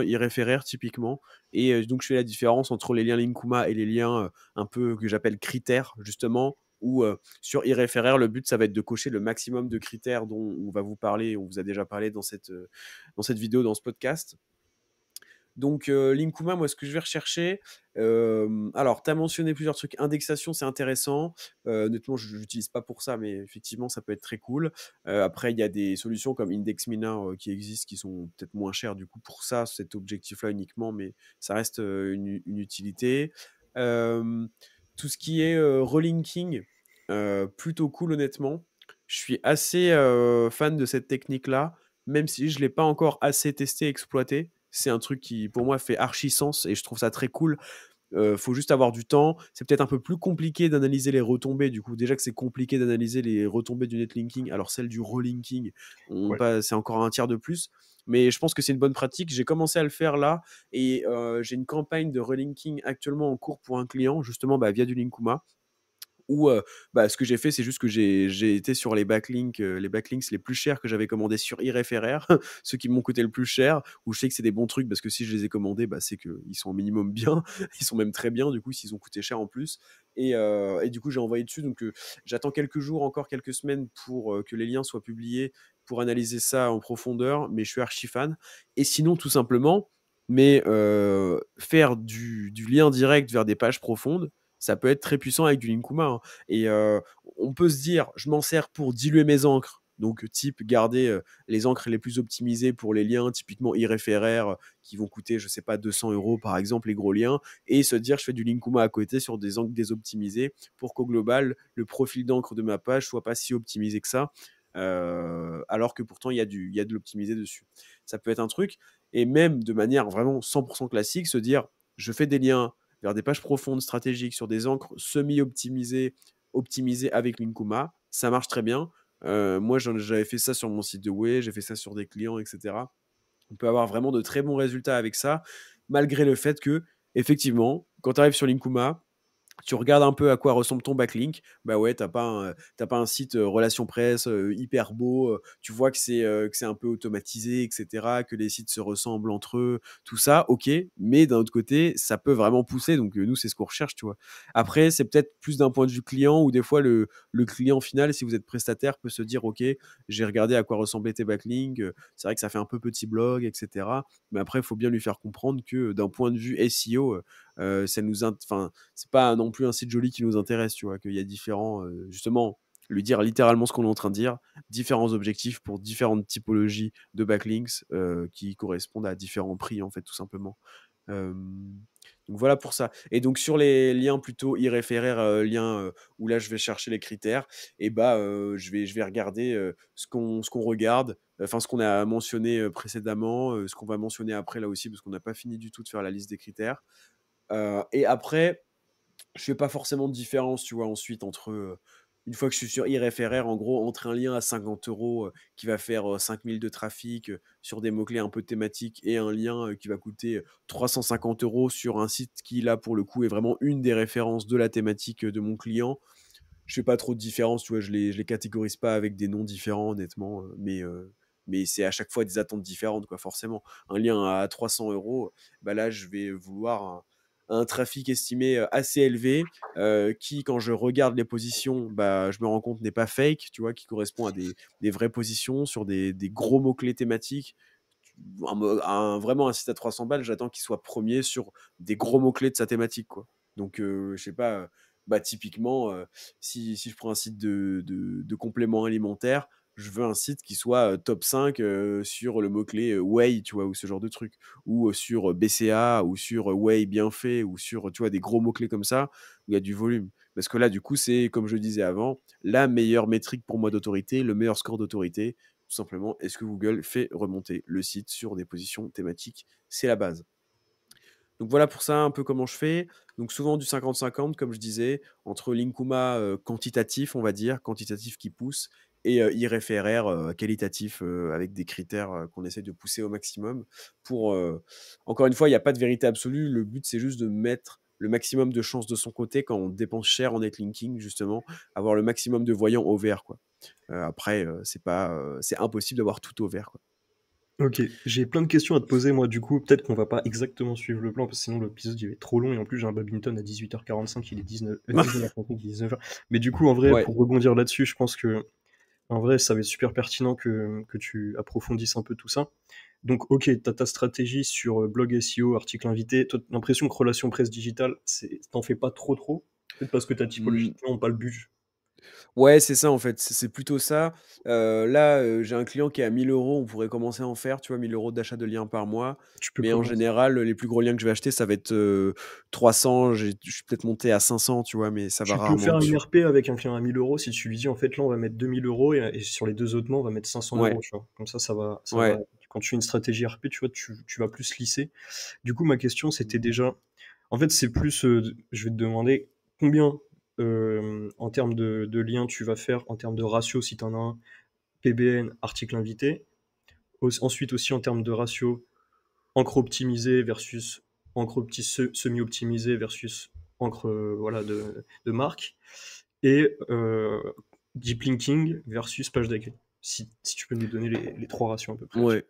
iRéféraire typiquement donc je fais la différence entre les liens Linkuma et les liens, un peu que j'appelle critères justement, où sur iReferrer, le but, ça va être de cocher le maximum de critères dont on va vous parler, on vous a déjà parlé dans cette vidéo, dans ce podcast. Donc, Linkuma, moi, ce que je vais rechercher, alors, tu as mentionné plusieurs trucs. Indexation, c'est intéressant. Honnêtement, je l'utilise pas pour ça, mais effectivement, ça peut être très cool. Après, il y a des solutions comme IndexMiner qui existent, qui sont peut-être moins chères du coup pour ça, cet objectif-là uniquement, mais ça reste une utilité. Euh, Tout ce qui est relinking, plutôt cool, honnêtement. Je suis assez fan de cette technique-là, même si je ne l'ai pas encore assez testé, exploité. C'est un truc qui, pour moi, fait archi sens et je trouve ça très cool. Faut juste avoir du temps. C'est peut-être un peu plus compliqué d'analyser les retombées. Du coup, déjà que c'est compliqué d'analyser les retombées du netlinking, alors celle du relinking, Ouais. c'est encore un tiers de plus. Mais je pense que c'est une bonne pratique. J'ai commencé à le faire là et j'ai une campagne de relinking actuellement en cours pour un client, justement via du Linkuma. Où ce que j'ai fait, c'est juste que j'ai été sur les backlinks les plus chers que j'avais commandés sur iReferrer, ceux qui m'ont coûté le plus cher, où je sais que c'est des bons trucs parce que si je les ai commandés, c'est qu'ils sont au minimum bien, ils sont même très bien du coup s'ils ont coûté cher en plus. Et du coup j'ai envoyé dessus, donc j'attends quelques jours, encore quelques semaines pour que les liens soient publiés pour analyser ça en profondeur, mais je suis archi fan. Et sinon tout simplement, faire du lien direct vers des pages profondes, ça peut être très puissant avec du Linkuma, hein. Et on peut se dire, je m'en sers pour diluer mes encres. Donc, type, garder les encres les plus optimisées pour les liens, typiquement iReferrer, qui vont coûter, je sais pas, 200 € par exemple, les gros liens, et se dire, je fais du Linkuma à côté sur des encres désoptimisées pour qu'au global, le profil d'encre de ma page soit pas si optimisé que ça, alors que pourtant, il y a de l'optimisé dessus. Ça peut être un truc, et même de manière vraiment 100% classique, se dire, je fais des liens vers des pages profondes stratégiques sur des encres semi-optimisées, optimisées avec Linkuma, ça marche très bien. Moi, j'avais fait ça sur mon site de Way, j'ai fait ça sur des clients, etc. On peut avoir vraiment de très bons résultats avec ça, malgré le fait que, effectivement, quand tu arrives sur Linkuma, tu regardes un peu à quoi ressemble ton backlink, bah ouais, t'as pas un site relation presse hyper beau, tu vois que c'est un peu automatisé, etc., que les sites se ressemblent entre eux, tout ça, ok, mais d'un autre côté, ça peut vraiment pousser, donc nous, c'est ce qu'on recherche, tu vois. Après, c'est peut-être plus d'un point de vue client, où des fois, le client final, si vous êtes prestataire, peut se dire, ok, j'ai regardé à quoi ressemblaient tes backlinks, c'est vrai que ça fait un peu petit blog, etc., mais après, il faut bien lui faire comprendre que d'un point de vue SEO, ça nous, enfin, c'est pas non plus un site joli qui nous intéresse, tu vois, qu'il y a différents, justement, lui dire littéralement ce qu'on est en train de dire, différents objectifs pour différentes typologies de backlinks qui correspondent à différents prix, en fait, tout simplement. Euh, donc voilà pour ça. Et donc sur les liens plutôt iReferrer, liens où là je vais chercher les critères, et je vais regarder ce qu'on regarde, enfin ce qu'on a mentionné précédemment, ce qu'on va mentionner après là aussi, parce qu'on n'a pas fini du tout de faire la liste des critères. Et après, je fais pas forcément de différence, tu vois, ensuite, entre, une fois que je suis sur iReferrer, en gros, entre un lien à 50 € qui va faire 5000 de trafic sur des mots-clés un peu thématiques et un lien qui va coûter 350 € sur un site qui, là, pour le coup, est vraiment une des références de la thématique de mon client. Je fais pas trop de différence, tu vois, je les catégorise pas avec des noms différents, honnêtement, mais c'est à chaque fois des attentes différentes, quoi, forcément. Un lien à 300 €, là, je vais vouloir un trafic estimé assez élevé, qui, quand je regarde les positions, je me rends compte n'est pas fake, tu vois, qui correspond à des vraies positions sur des gros mots-clés thématiques. Vraiment un site à 300 balles, j'attends qu'il soit premier sur des gros mots-clés de sa thématique, quoi. Donc, je sais pas, typiquement, si je prends un site de compléments alimentaires, je veux un site qui soit top 5 sur le mot-clé whey, tu vois, ou ce genre de truc. Ou sur BCA, ou sur whey bien fait, ou sur, tu vois, des gros mots-clés comme ça, où il y a du volume. Parce que là, du coup, c'est, comme je le disais avant, la meilleure métrique pour moi d'autorité, le meilleur score d'autorité. Tout simplement, est-ce que Google fait remonter le site sur des positions thématiques? C'est la base. Donc voilà pour ça un peu comment je fais. Donc souvent du 50-50, comme je disais, entre Linkuma quantitatif, on va dire, quantitatif qui pousse, et iReferrer qualitatif avec des critères qu'on essaie de pousser au maximum. Pour, encore une fois, il n'y a pas de vérité absolue. Le but, c'est juste de mettre le maximum de chances de son côté quand on dépense cher en netlinking, justement, avoir le maximum de voyants au vert, quoi. Après, c'est pas, c'est impossible d'avoir tout au vert, quoi. OK, j'ai plein de questions à te poser moi du coup, peut-être qu'on va pas exactement suivre le plan parce que sinon l'épisode il va être trop long et en plus j'ai un badminton à 18h45, il est 19h45, il est 19h. Mais du coup en vrai Ouais. pour rebondir là-dessus, je pense que en vrai ça va être super pertinent que tu approfondisses un peu tout ça. Donc OK, tu as ta stratégie sur, blog SEO, article invité. Toi, l'impression que relation presse digitale, c'est tu fais pas trop? Peut-être parce que ta typologie Mmh. de clients ont pas le but. Ouais, c'est ça en fait, c'est plutôt ça. Là, j'ai un client qui est à 1 000 €, on pourrait commencer à en faire, tu vois? 1 000 € d'achat de liens par mois. Tu peux Mais en commencer. général, les plus gros liens que je vais acheter, ça va être, 300, je suis peut-être monté à 500, tu vois? Mais ça va Tu peux rarement faire une au-dessus. RP avec un client à 1 000 € si tu lui dis: «En fait, là, on va mettre 2 000 € et sur les 2 autres mois, on va mettre 500 €», Ouais, tu vois? Comme ça va ouais. quand tu fais une stratégie RP, tu vois, tu vas plus lisser. Du coup, ma question, c'était déjà en fait, c'est plus, je vais te demander combien, en termes de liens tu vas faire, en termes de ratio si tu en as un, PBN, article invité. Ensuite aussi en termes de ratio, encre optimisée versus semi-optimisée versus encre, voilà, de marque et deep linking versus page d'accueil. Si tu peux nous donner les 3 ratios à peu près là-dessus. Ouais.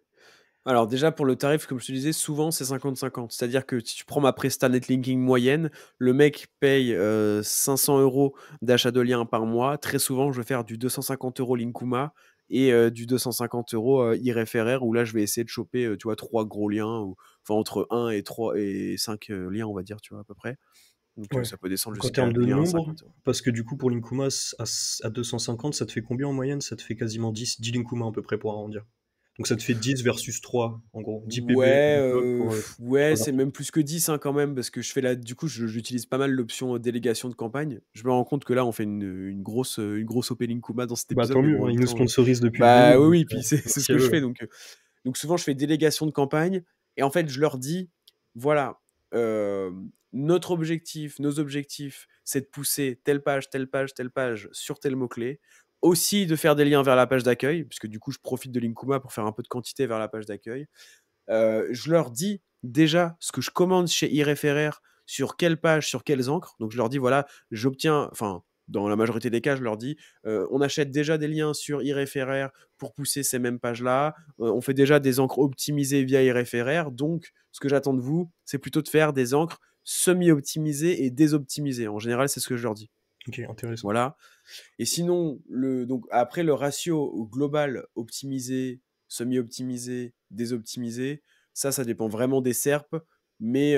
Alors déjà pour le tarif, comme je te disais, souvent c'est 50-50. C'est-à-dire que si tu prends ma presta netlinking moyenne, le mec paye, 500 € d'achat de liens par mois. Très souvent, je vais faire du 250 € Linkuma et du 250 €, iReferrer où là, je vais essayer de choper, tu vois, 3 gros liens ou enfin entre 1 et 3 et 5 liens, on va dire, tu vois, à peu près. Donc Ouais. ça peut descendre Donc en jusqu'à termes de des liens à nombre, 50 €. parce que du coup pour Linkuma à 250, ça te fait combien en moyenne? Ça te fait quasiment 10 Linkuma à peu près pour arrondir. Donc ça te fait 10 versus 3 en gros. 10 PB, Ouais, 10 blog pour, ouais, 3 c'est articles. même plus que 10 hein, quand même, parce que je fais la du coup, j'utilise pas mal l'option, délégation de campagne. Je me rends compte que là, on fait une grosse OP Linkuma dans cet Bah épisode, tant mais mieux, bon, en hein, même ils nous temps, sponsorisent depuis le début bah, oui, donc oui, puis c'est ce merci à que je eux, fais hein. donc souvent, je fais délégation de campagne et en fait, je leur dis: «Voilà, notre objectif, nos objectifs, c'est de pousser telle page, telle page, telle page sur tel mot-clé. Aussi de faire des liens vers la page d'accueil», puisque du coup, je profite de Linkuma pour faire un peu de quantité vers la page d'accueil. Je leur dis déjà ce que je commande chez iReferrer, sur quelle page, sur quelles encres. Donc je leur dis voilà, j'obtiens, enfin, dans la majorité des cas, je leur dis on achète déjà des liens sur iReferrer pour pousser ces mêmes pages-là. On fait déjà des encres optimisées via iReferrer. Donc, ce que j'attends de vous, c'est plutôt de faire des encres semi-optimisées et désoptimisées. En général, c'est ce que je leur dis. OK, intéressant. Voilà. Et sinon, donc après le ratio global optimisé, semi-optimisé, désoptimisé, ça dépend vraiment des SERP, mais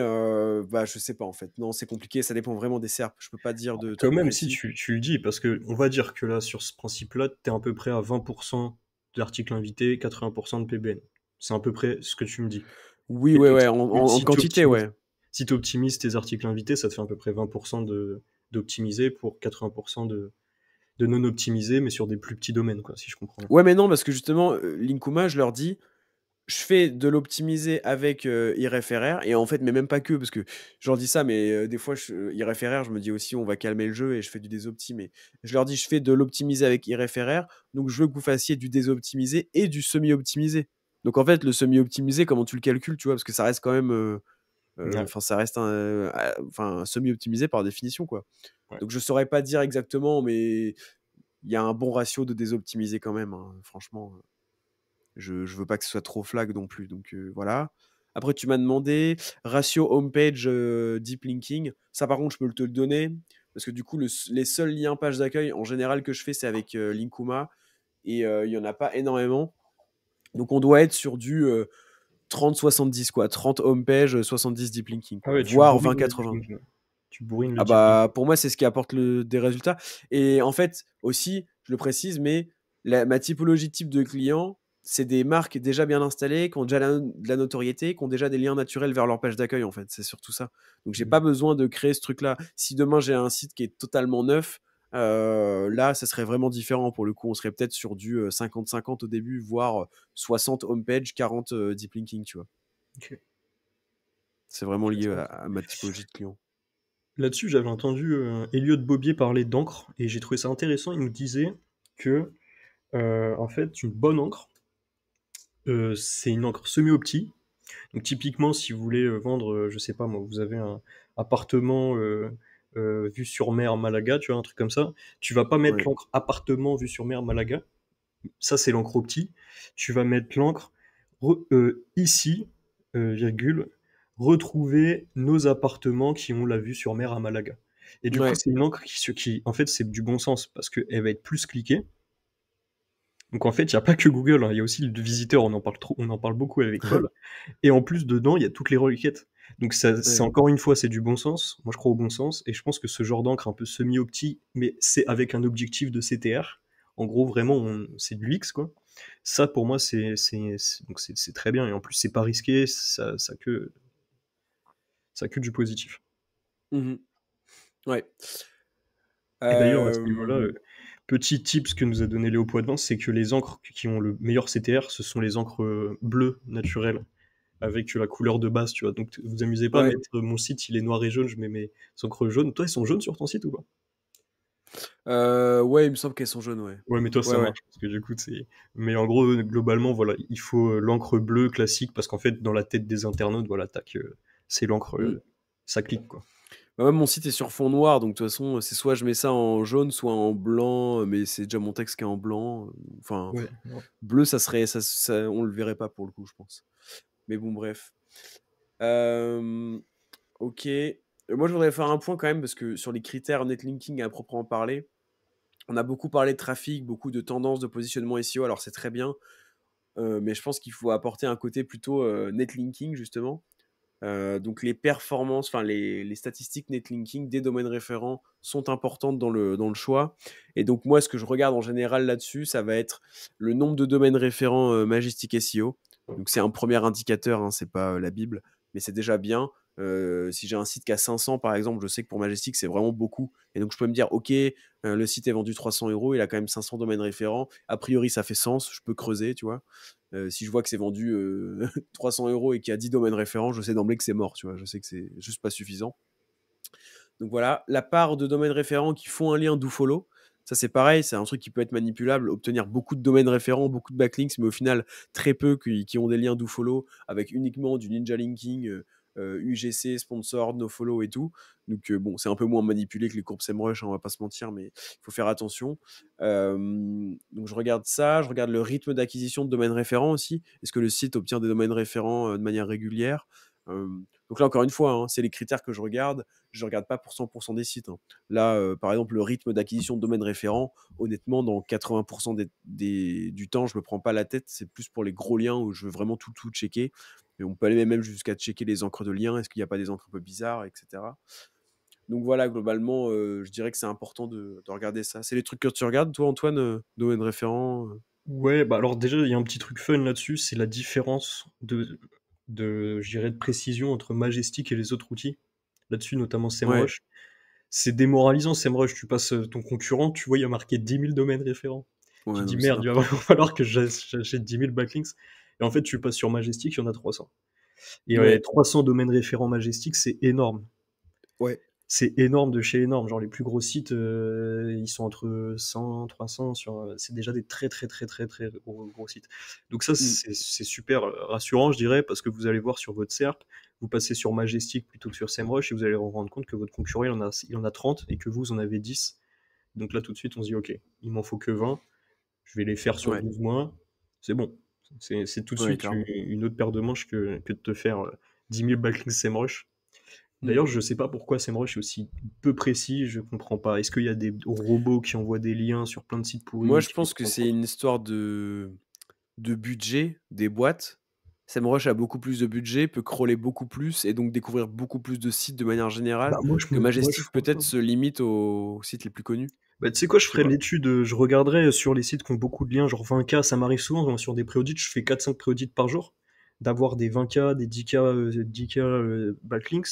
bah, je sais pas en fait. Non, c'est compliqué, ça dépend vraiment des SERP. Je peux pas dire de Quand trucs même si précis. tu le dis parce qu'on va dire que là sur ce principe-là, tu es à peu près à 20 d'articles invités, 80 de PBN. C'est à peu près ce que tu me dis Oui, ouais, et ouais, en si tu quantité, optimises ouais. si tu optimises tes articles invités, ça te fait à peu près 20 de d'optimisés pour 80 de non optimisés, mais sur des plus petits domaines quoi, si je comprends bien. Ouais, mais non, parce que justement, Linkuma, je leur dis je fais de l'optimiser avec, iReferrer et en fait, mais même pas que, parce que je leur dis ça, mais des fois, iReferrer, je me dis aussi: «On va calmer le jeu» et je fais du désopti, mais je leur dis: «Je fais de l'optimiser avec iReferrer, donc je veux que vous fassiez du désoptimisé et du semi-optimisé». Donc en fait, le semi-optimisé, comment tu le calcules, tu vois? Parce que ça reste quand même, Ouais, enfin, ça reste un, enfin, semi-optimisé par définition, quoi. ouais. Donc je saurais pas dire exactement, mais il y a un bon ratio de désoptimisé quand même, hein, franchement, je veux pas que ce soit trop flag non plus, donc voilà. Après, tu m'as demandé ratio homepage, deep linking. Ça, par contre, je peux te le donner parce que du coup, les seuls liens page d'accueil, en général, que je fais, c'est avec Linkuma et il y en a pas énormément. Donc, on doit être sur du 30-70, quoi. 30 homepage, 70 deep linking, Ah quoi. ouais, tu Voire bourrines le deep 20-80. linking, ouais. Tu bourrines le Ah deep bah, linking. pour moi, c'est ce qui apporte des résultats. Et en fait, aussi, je le précise, mais ma typologie de type de client, c'est des marques déjà bien installées, qui ont déjà de la notoriété, qui ont déjà des liens naturels vers leur page d'accueil, en fait. C'est surtout ça. Donc, j'ai Mmh. pas besoin de créer ce truc-là. Si demain, j'ai un site qui est totalement neuf, là, ça serait vraiment différent. Pour le coup, on serait peut-être sur du 50-50 au début, voire 60 homepage, 40 deep linking, tu vois. OK, C'est vraiment lié intéressant. à ma typologie de client. Là-dessus, j'avais entendu, Elliot Bobier parler d'encre et j'ai trouvé ça intéressant. Il nous disait que, en fait, une bonne encre, c'est une encre semi-opti. Donc typiquement, si vous voulez, vendre, je sais pas moi, vous avez un appartement, vue sur mer Malaga, tu vois? Un truc comme ça. Tu vas pas mettre Ouais. l'encre appartement vue sur mer Malaga, ça c'est l'encre opti. Tu vas mettre l'encre Ici, virgule, retrouver nos appartements qui ont la vue sur mer à Malaga. Et du coup, Ouais. c'est une encre en fait, c'est du bon sens parce qu'elle va être plus cliquée. Donc en fait, il y a pas que Google, hein, il y a aussi le visiteur, on en parle beaucoup avec Paul. Et en plus, dedans, il y a toutes les requêtes. Donc ça, c'est Ouais. encore une fois, c'est du bon sens. Moi, je crois au bon sens. Et je pense que ce genre d'encre un peu semi-optique, mais c'est avec un objectif de CTR. En gros, vraiment, c'est de l'UX, quoi. Ça, pour moi, donc c'est très bien. Et en plus, c'est pas risqué, ça a que du positif. Mmh. Ouais. Et d'ailleurs, à ce niveau-là, Hem, petit tip que nous a donné Léo Poitvin, c'est que les encres qui ont le meilleur CTR, ce sont les encres bleues naturelles, avec la couleur de base, tu vois. Donc vous amusez pas à ouais. mettre mon site, il est noir et jaune, je mets mes encres jaunes. Toi, ils sont jaunes sur ton site ou pas? Ouais, il me semble qu'elles sont jaunes, ouais. Ouais, mais toi, Ouais, ça ouais. marche, parce que du coup, c'est. Mais en gros, globalement, voilà, il faut l'encre bleue classique, parce qu'en fait, dans la tête des internautes, voilà, tac, c'est l'encre, Mmh. ça clique, quoi. Bah, moi, mon site est sur fond noir, donc de toute façon, c'est soit je mets ça en jaune, soit en blanc, mais c'est déjà mon texte qui est en blanc, enfin, Ouais, ouais. bleu, ça on le verrait pas pour le coup, je pense. Mais bon, bref. Hem, OK. Moi, je voudrais faire un point quand même parce que sur les critères netlinking à proprement parler, on a beaucoup parlé de trafic, beaucoup de tendances de positionnement SEO, alors c'est très bien, mais je pense qu'il faut apporter un côté plutôt, netlinking justement. Donc les performances, enfin les statistiques netlinking des domaines référents sont importantes dans le choix. Et donc moi, ce que je regarde en général là-dessus, ça va être le nombre de domaines référents Majestic SEO. Donc c'est un premier indicateur, hein, c'est pas la Bible, mais c'est déjà bien. Si j'ai un site qui a 500 par exemple, je sais que pour Majestic c'est vraiment beaucoup. Et donc je peux me dire, ok, le site est vendu 300 euros, il a quand même 500 domaines référents. A priori ça fait sens, je peux creuser, tu vois. Si je vois que c'est vendu 300 euros et qu'il y a 10 domaines référents, je sais d'emblée que c'est mort, tu vois. Je sais que c'est juste pas suffisant. Donc voilà, la part de domaines référents qui font un lien do-follow, ça c'est pareil, c'est un truc qui peut être manipulable, obtenir beaucoup de domaines référents, beaucoup de backlinks, mais au final très peu qui ont des liens do-follow, avec uniquement du ninja linking, UGC, sponsor, no-follow et tout. Donc bon, c'est un peu moins manipulé que les courbes SEMrush, hein, on va pas se mentir, mais il faut faire attention. Donc je regarde ça, je regarde le rythme d'acquisition de domaines référents aussi. Est-ce que le site obtient des domaines référents de manière régulière? Donc là, encore une fois, hein, c'est les critères que je regarde. Je ne regarde pas pour 100% des sites, hein. Là, par exemple, le rythme d'acquisition de domaines référents, honnêtement, dans 80% du temps, je ne me prends pas la tête. C'est plus pour les gros liens où je veux vraiment tout checker. Et on peut aller même jusqu'à checker les encres de liens. Est-ce qu'il n'y a pas des encres un peu bizarres, etc. Donc voilà, globalement, je dirais que c'est important de regarder ça. C'est les trucs que tu regardes, toi, Antoine, domaine référent Ouais, bah alors déjà, il y a un petit truc fun là-dessus, c'est la différence je dirais, de précision entre Majestic et les autres outils. Là-dessus, notamment Ouais, SEMrush. C'est démoralisant, SEMrush. Tu passes ton concurrent, tu vois, il y a marqué 10 000 domaines référents. Tu ouais, dis non, mais c'est merde, il va n'importe vraiment quoi. falloir que j'achète 10 000 backlinks. Et en fait, tu passes sur Majestic, il y en a 300. Et Ouais, 300 domaines référents Majestic, c'est énorme. ouais. C'est énorme de chez énorme. Genre les plus gros sites, ils sont entre 100, 300 c'est déjà des très très très très très gros sites. Donc ça Mm. c'est super rassurant, je dirais, parce que vous allez voir sur votre SERP, vous passez sur Majestic plutôt que sur SEMrush et vous allez vous rendre compte que votre concurrent il en a 30 et que vous en avez 10. Donc là tout de suite on se dit ok, il m'en faut que 20, je vais les faire sur Ouais, 12 mois, c'est bon. C'est tout de ouais, suite clairement. une autre paire de manches que de te faire 10 000 backlinks SEMrush. Mm. D'ailleurs, je sais pas pourquoi SEMrush est aussi peu précis, je comprends pas. Est-ce qu'il y a des robots qui envoient des liens sur plein de sites Moi, pourris je qui les pense que c'est contrôlent? une histoire de budget des boîtes. SEMrush a beaucoup plus de budget, peut crawler beaucoup plus et donc découvrir beaucoup plus de sites de manière Bah, générale que moi, je Majestic pense peut-être pas. se limite aux sites les plus connus. Bah, tu sais quoi, je Je sais ferais pas. l'étude, je regarderais sur les sites qui ont beaucoup de liens, genre 20K, ça m'arrive souvent sur des préaudits, je fais 4-5 préaudits par jour, d'avoir des 20K, des 10K, 10K backlinks.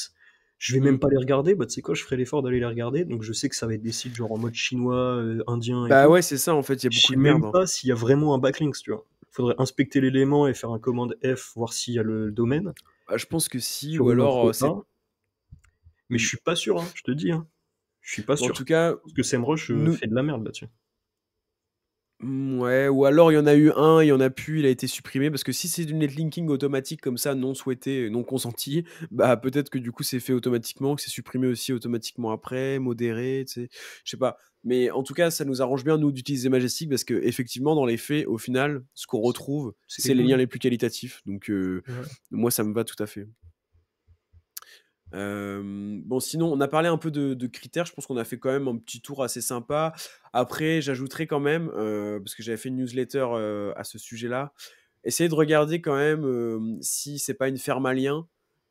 Je vais même Mm. pas les regarder, bah, tu sais quoi, je ferai l'effort d'aller les regarder, donc je sais que ça va être des sites genre en mode chinois, indien et Bah tout. ouais, c'est ça en fait, il y a Je beaucoup sais de merde, même hein. pas s'il y a vraiment un backlink, tu vois. Il faudrait inspecter l'élément et faire un commande F, voir s'il y a le domaine Bah, je pense que si, sur ou une alors offre c'est. A, mais je Mm. suis pas sûr, hein, je te dis, hein. Je suis pas Bon, en sûr. tout cas, Parce que SEMrush nous, fait de la merde là-dessus. Ouais, ou alors il y en a eu un, il y en a plus, il a été supprimé parce que si c'est du netlinking automatique comme ça, non souhaité, non consenti, bah, peut-être que du coup c'est fait automatiquement, que c'est supprimé aussi automatiquement après, modéré, tu sais? Je sais pas. Mais en tout cas, ça nous arrange bien nous d'utiliser Majestic parce qu'effectivement dans les faits, au final, ce qu'on C'est retrouve, c'est c'est les liens évolué. les plus qualitatifs. Donc Ouais. moi ça me va tout à fait. Bon, sinon, on a parlé un peu de critères. Je pense qu'on a fait quand même un petit tour assez sympa. Après, j'ajouterais quand même, parce que j'avais fait une newsletter, à ce sujet-là, essayez de regarder quand même, si c'est pas une ferme à liens.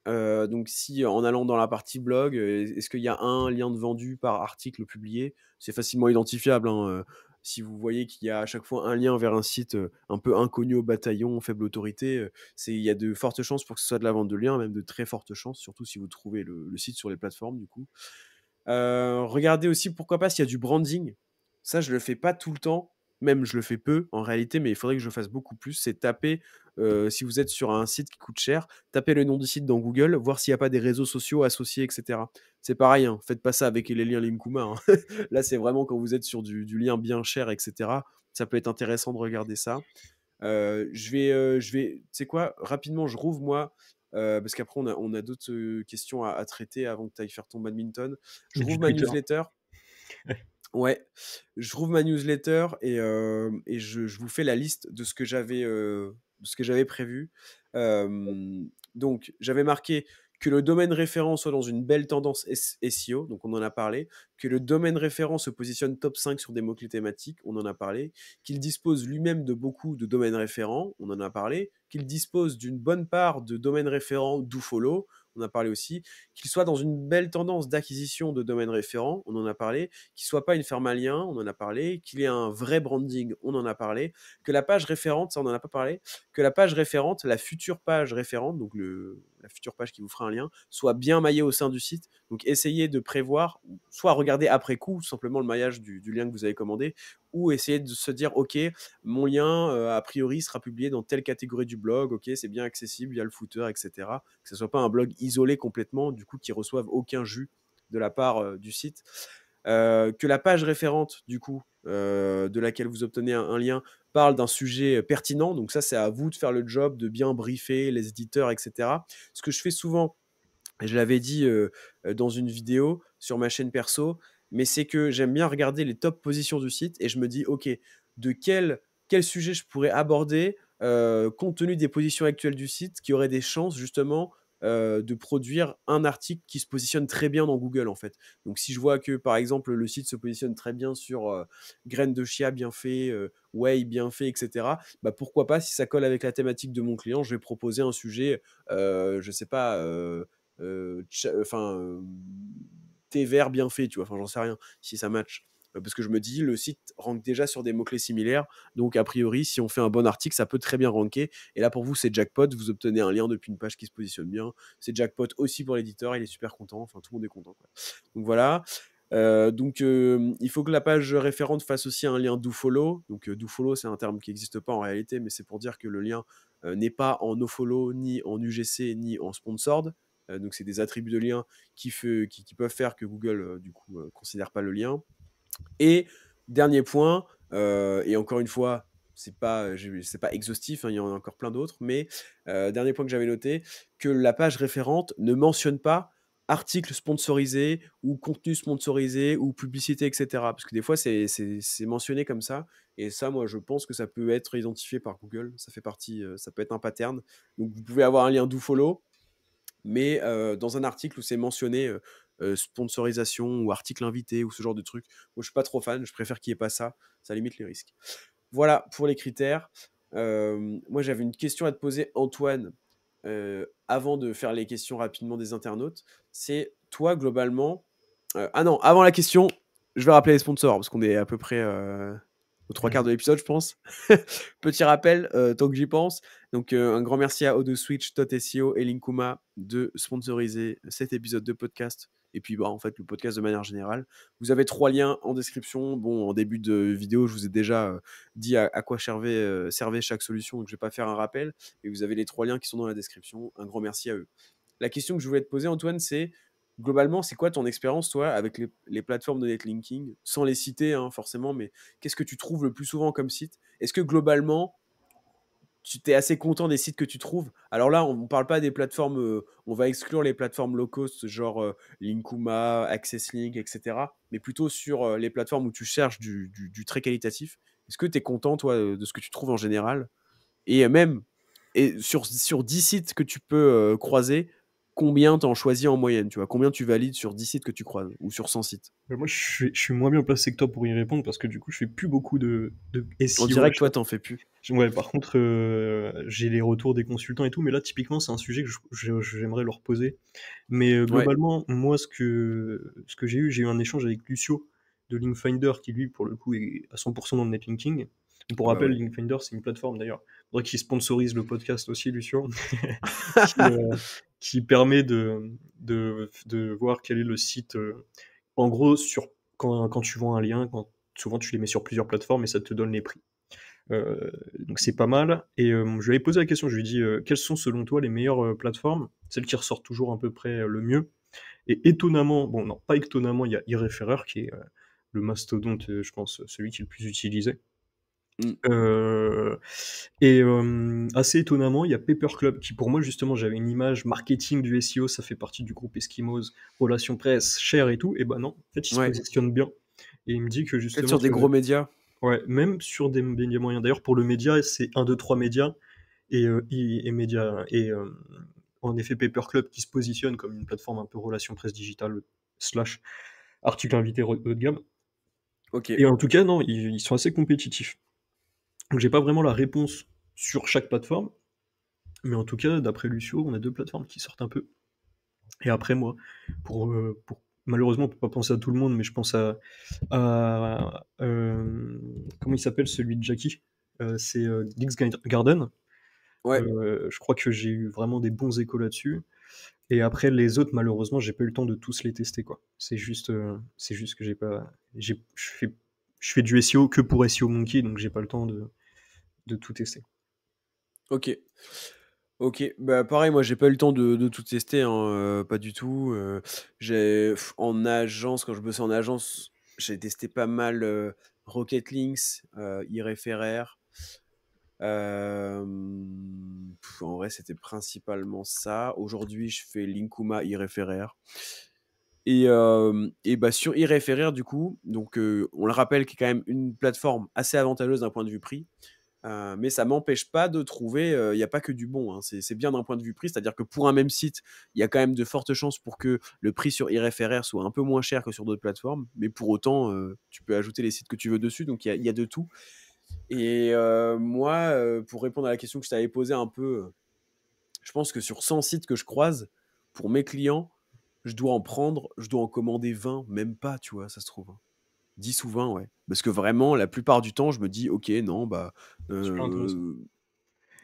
Donc si en allant dans la partie blog, est-ce qu'il y a un lien de vendu par article publié? C'est facilement identifiable, hein, si vous voyez qu'il y a à chaque fois un lien vers un site, un peu inconnu au bataillon, faible autorité, il y a de fortes chances pour que ce soit de la vente de liens, même de très fortes chances, surtout si vous trouvez le site sur les plateformes du coup. Regardez aussi, pourquoi pas, s'il y a du branding. Ça, je le fais pas tout le temps, même je le fais peu en réalité, mais il faudrait que je le fasse beaucoup plus. C'est taper, si vous êtes sur un site qui coûte cher, tapez le nom du site dans Google, voir s'il n'y a pas des réseaux sociaux associés, et cetera. C'est pareil, hein, faites pas ça avec les liens Linkuma, hein. Là, c'est vraiment quand vous êtes sur du lien bien cher, et cetera. Ça peut être intéressant de regarder ça. Tu sais quoi? Rapidement, je rouvre moi, parce qu'après on a d'autres, questions à traiter avant que tu ailles faire ton badminton. Je Et du rouvre ma Twitter. newsletter. Ouais, je rouvre ma newsletter et je vous fais la liste de ce que j'avais prévu. Donc j'avais marqué que le domaine référent soit dans une belle tendance SEO, donc on en a parlé, que le domaine référent se positionne top 5 sur des mots-clés thématiques, on en a parlé, qu'il dispose lui-même de beaucoup de domaines référents, on en a parlé, qu'il dispose d'une bonne part de domaines référents do follow, on a parlé aussi, qu'il soit dans une belle tendance d'acquisition de domaines référents, on en a parlé, qu'il soit pas une ferme à liens, on en a parlé, qu'il ait un vrai branding, on en a parlé, que la page référente, ça on en a pas parlé, que la page référente, la future page référente, donc la future page qui vous fera un lien, soit bien maillée au sein du site. Donc essayez de prévoir, soit regarder après coup simplement le maillage du lien que vous avez commandé, ou essayer de se dire, ok, mon lien a priori sera publié dans telle catégorie du blog, ok, c'est bien accessible, il y a le footer, etc. Que ce soit pas un blog isolé complètement, du coup qui reçoive aucun jus de la part du site. Que la page référente, du coup, de laquelle vous obtenez un lien, parle d'un sujet pertinent. Donc ça, c'est à vous de faire le job, de bien briefer les éditeurs, etc. Ce que je fais souvent, et je l'avais dit dans une vidéo sur ma chaîne perso, mais c'est que j'aime bien regarder les top positions du site et je me dis, ok, de quel sujet je pourrais aborder compte tenu des positions actuelles du site qui aurait des chances justement de produire un article qui se positionne très bien dans Google en fait. Donc si je vois que par exemple le site se positionne très bien sur graines de chia bien fait, whey bien fait, etc. Bah pourquoi pas, si ça colle avec la thématique de mon client, je vais proposer un sujet, je sais pas, enfin, thé vert bien fait, tu vois, enfin j'en sais rien, si ça match. Parce que je me dis, le site rank déjà sur des mots-clés similaires, donc a priori, si on fait un bon article, ça peut très bien ranker. Et là, pour vous, c'est jackpot, vous obtenez un lien depuis une page qui se positionne bien. C'est jackpot aussi pour l'éditeur, il est super content, enfin tout le monde est content, quoi. Donc voilà. Il faut que la page référente fasse aussi un lien dofollow. Donc dofollow, c'est un terme qui n'existe pas en réalité, mais c'est pour dire que le lien n'est pas en nofollow, ni en UGC, ni en sponsored. Donc c'est des attributs de lien qui peuvent faire que Google du coup considère pas le lien. Et dernier point, et encore une fois, c'est pas exhaustif, hein, il y en a encore plein d'autres, mais dernier point que j'avais noté, que la page référente ne mentionne pas article sponsorisé ou contenu sponsorisé ou publicité, etc. Parce que des fois, c'est mentionné comme ça. Et ça, moi, je pense que ça peut être identifié par Google. Ça fait partie, ça peut être un pattern. Donc, vous pouvez avoir un lien dofollow, mais dans un article où c'est mentionné sponsorisation ou article invité ou ce genre de truc, moi je suis pas trop fan, je préfère qu'il n'y ait pas ça, ça limite les risques. Voilà pour les critères. Moi j'avais une question à te poser, Antoine, avant de faire les questions rapidement des internautes. C'est toi globalement. Ah non, avant la question, je vais rappeler les sponsors parce qu'on est à peu près aux trois quarts de Vas-y. l'épisode, je pense. Petit rappel, tant que j'y pense. Donc, un grand merci à Odoswitch, TotSEO et Linkuma de sponsoriser cet épisode de podcast. Et puis, bah, en fait, le podcast de manière générale. Vous avez 3 liens en description. Bon, en début de vidéo, je vous ai déjà dit à quoi servait chaque solution, donc je ne vais pas faire un rappel. Et vous avez les 3 liens qui sont dans la description. Un grand merci à eux. La question que je voulais te poser, Antoine, c'est Globalement, c'est quoi ton expérience, toi, avec les plateformes de netlinking? Sans les citer, hein, forcément, mais qu'est-ce que tu trouves le plus souvent comme site? Est-ce que globalement, tu es assez content des sites que tu trouves? Alors là, on ne parle pas des plateformes, on va exclure les plateformes low cost, genre Linkuma, AccessLink, etc. Mais plutôt sur les plateformes où tu cherches du très qualitatif. Est-ce que tu es content, toi, de ce que tu trouves en général? Et même, et sur 10 sites que tu peux croiser, combien t'en choisis en moyenne, tu vois? Combien tu valides sur 10 sites que tu croises ou sur 100 sites? Moi, je suis moins bien placé que toi pour y répondre parce que du coup, je fais plus beaucoup de On SEO dirait que toi, achat. t'en fais plus. Ouais, par contre, j'ai les retours des consultants et tout, mais là, typiquement, c'est un sujet que j'aimerais leur poser. Mais Ouais, globalement, moi, ce que j'ai eu un échange avec Lucio de Linkfinder qui, lui, pour le coup, est à 100% dans le netlinking. Pour ah bah rappel, ouais. Linkfinder, c'est une plateforme d'ailleurs. Faudrait qu'il sponsorise le podcast aussi, Lucio, qui, qui permet de voir quel est le site. En gros, quand tu vends un lien, souvent tu les mets sur plusieurs plateformes et ça te donne les prix. Donc c'est pas mal. Et je lui avais posé la question, je lui ai dit quelles sont selon toi les meilleures plateformes, celles qui ressortent toujours à peu près le mieux. Et étonnamment, bon non, pas étonnamment, il y a iReferrer qui est le mastodonte, je pense, celui qui est le plus utilisé. Mm. Euh, et assez étonnamment, il y a Paperclub qui, pour moi, justement, j'avais une image marketing du SEO, ça fait partie du groupe Eskimos, relations presse, cher et tout. Et ben non, en fait, il se Ouais. positionne bien. Et il me dit que Peut-être justement, sur des gros médias. ouais, même sur des médias moyens. D'ailleurs, pour le média, c'est un 2 3 médias et médias. Et en effet, Paperclub qui se positionne comme une plateforme un peu relation presse digitale slash article invité haut de gamme. Ok. Et en tout cas, non, ils sont assez compétitifs. Donc, j'ai pas vraiment la réponse sur chaque plateforme. Mais en tout cas, d'après Lucio, on a 2 plateformes qui sortent un peu. Et après moi, pour malheureusement, on peut pas penser à tout le monde, mais je pense à comment il s'appelle celui de Jackie? C'est, Geeks Garden. Ouais. Je crois que j'ai eu vraiment des bons échos là-dessus et après les autres, malheureusement, j'ai pas eu le temps de tous les tester, quoi. C'est juste que j'ai pas je fais du SEO que pour SEO Monkey, donc j'ai pas le temps de tout tester. Ok. Ok. Bah pareil, moi j'ai pas eu le temps de tout tester, hein, pas du tout. En agence, quand je bossais en agence, j'ai testé pas mal Rocket Links, iReferrer. En vrai, c'était principalement ça. Aujourd'hui, je fais Linkuma, iReferrer. Et bah, sur iReferrer, du coup, donc on le rappelle, qui est quand même une plateforme assez avantageuse d'un point de vue prix. Mais ça m'empêche pas de trouver, il n'y a pas que du bon, hein. C'est bien d'un point de vue prix, c'est-à-dire que pour un même site, il y a quand même de fortes chances pour que le prix sur iReferrer soit un peu moins cher que sur d'autres plateformes. Mais pour autant, tu peux ajouter les sites que tu veux dessus, donc il y a de tout. Et moi, pour répondre à la question que je t'avais posée un peu, je pense que sur 100 sites que je croise, pour mes clients, je dois en commander 20, même pas, tu vois, ça se trouve, hein. 10 ou 20, ouais. Parce que vraiment, la plupart du temps, je me dis: «OK, non, bah, Super intéressant. heu,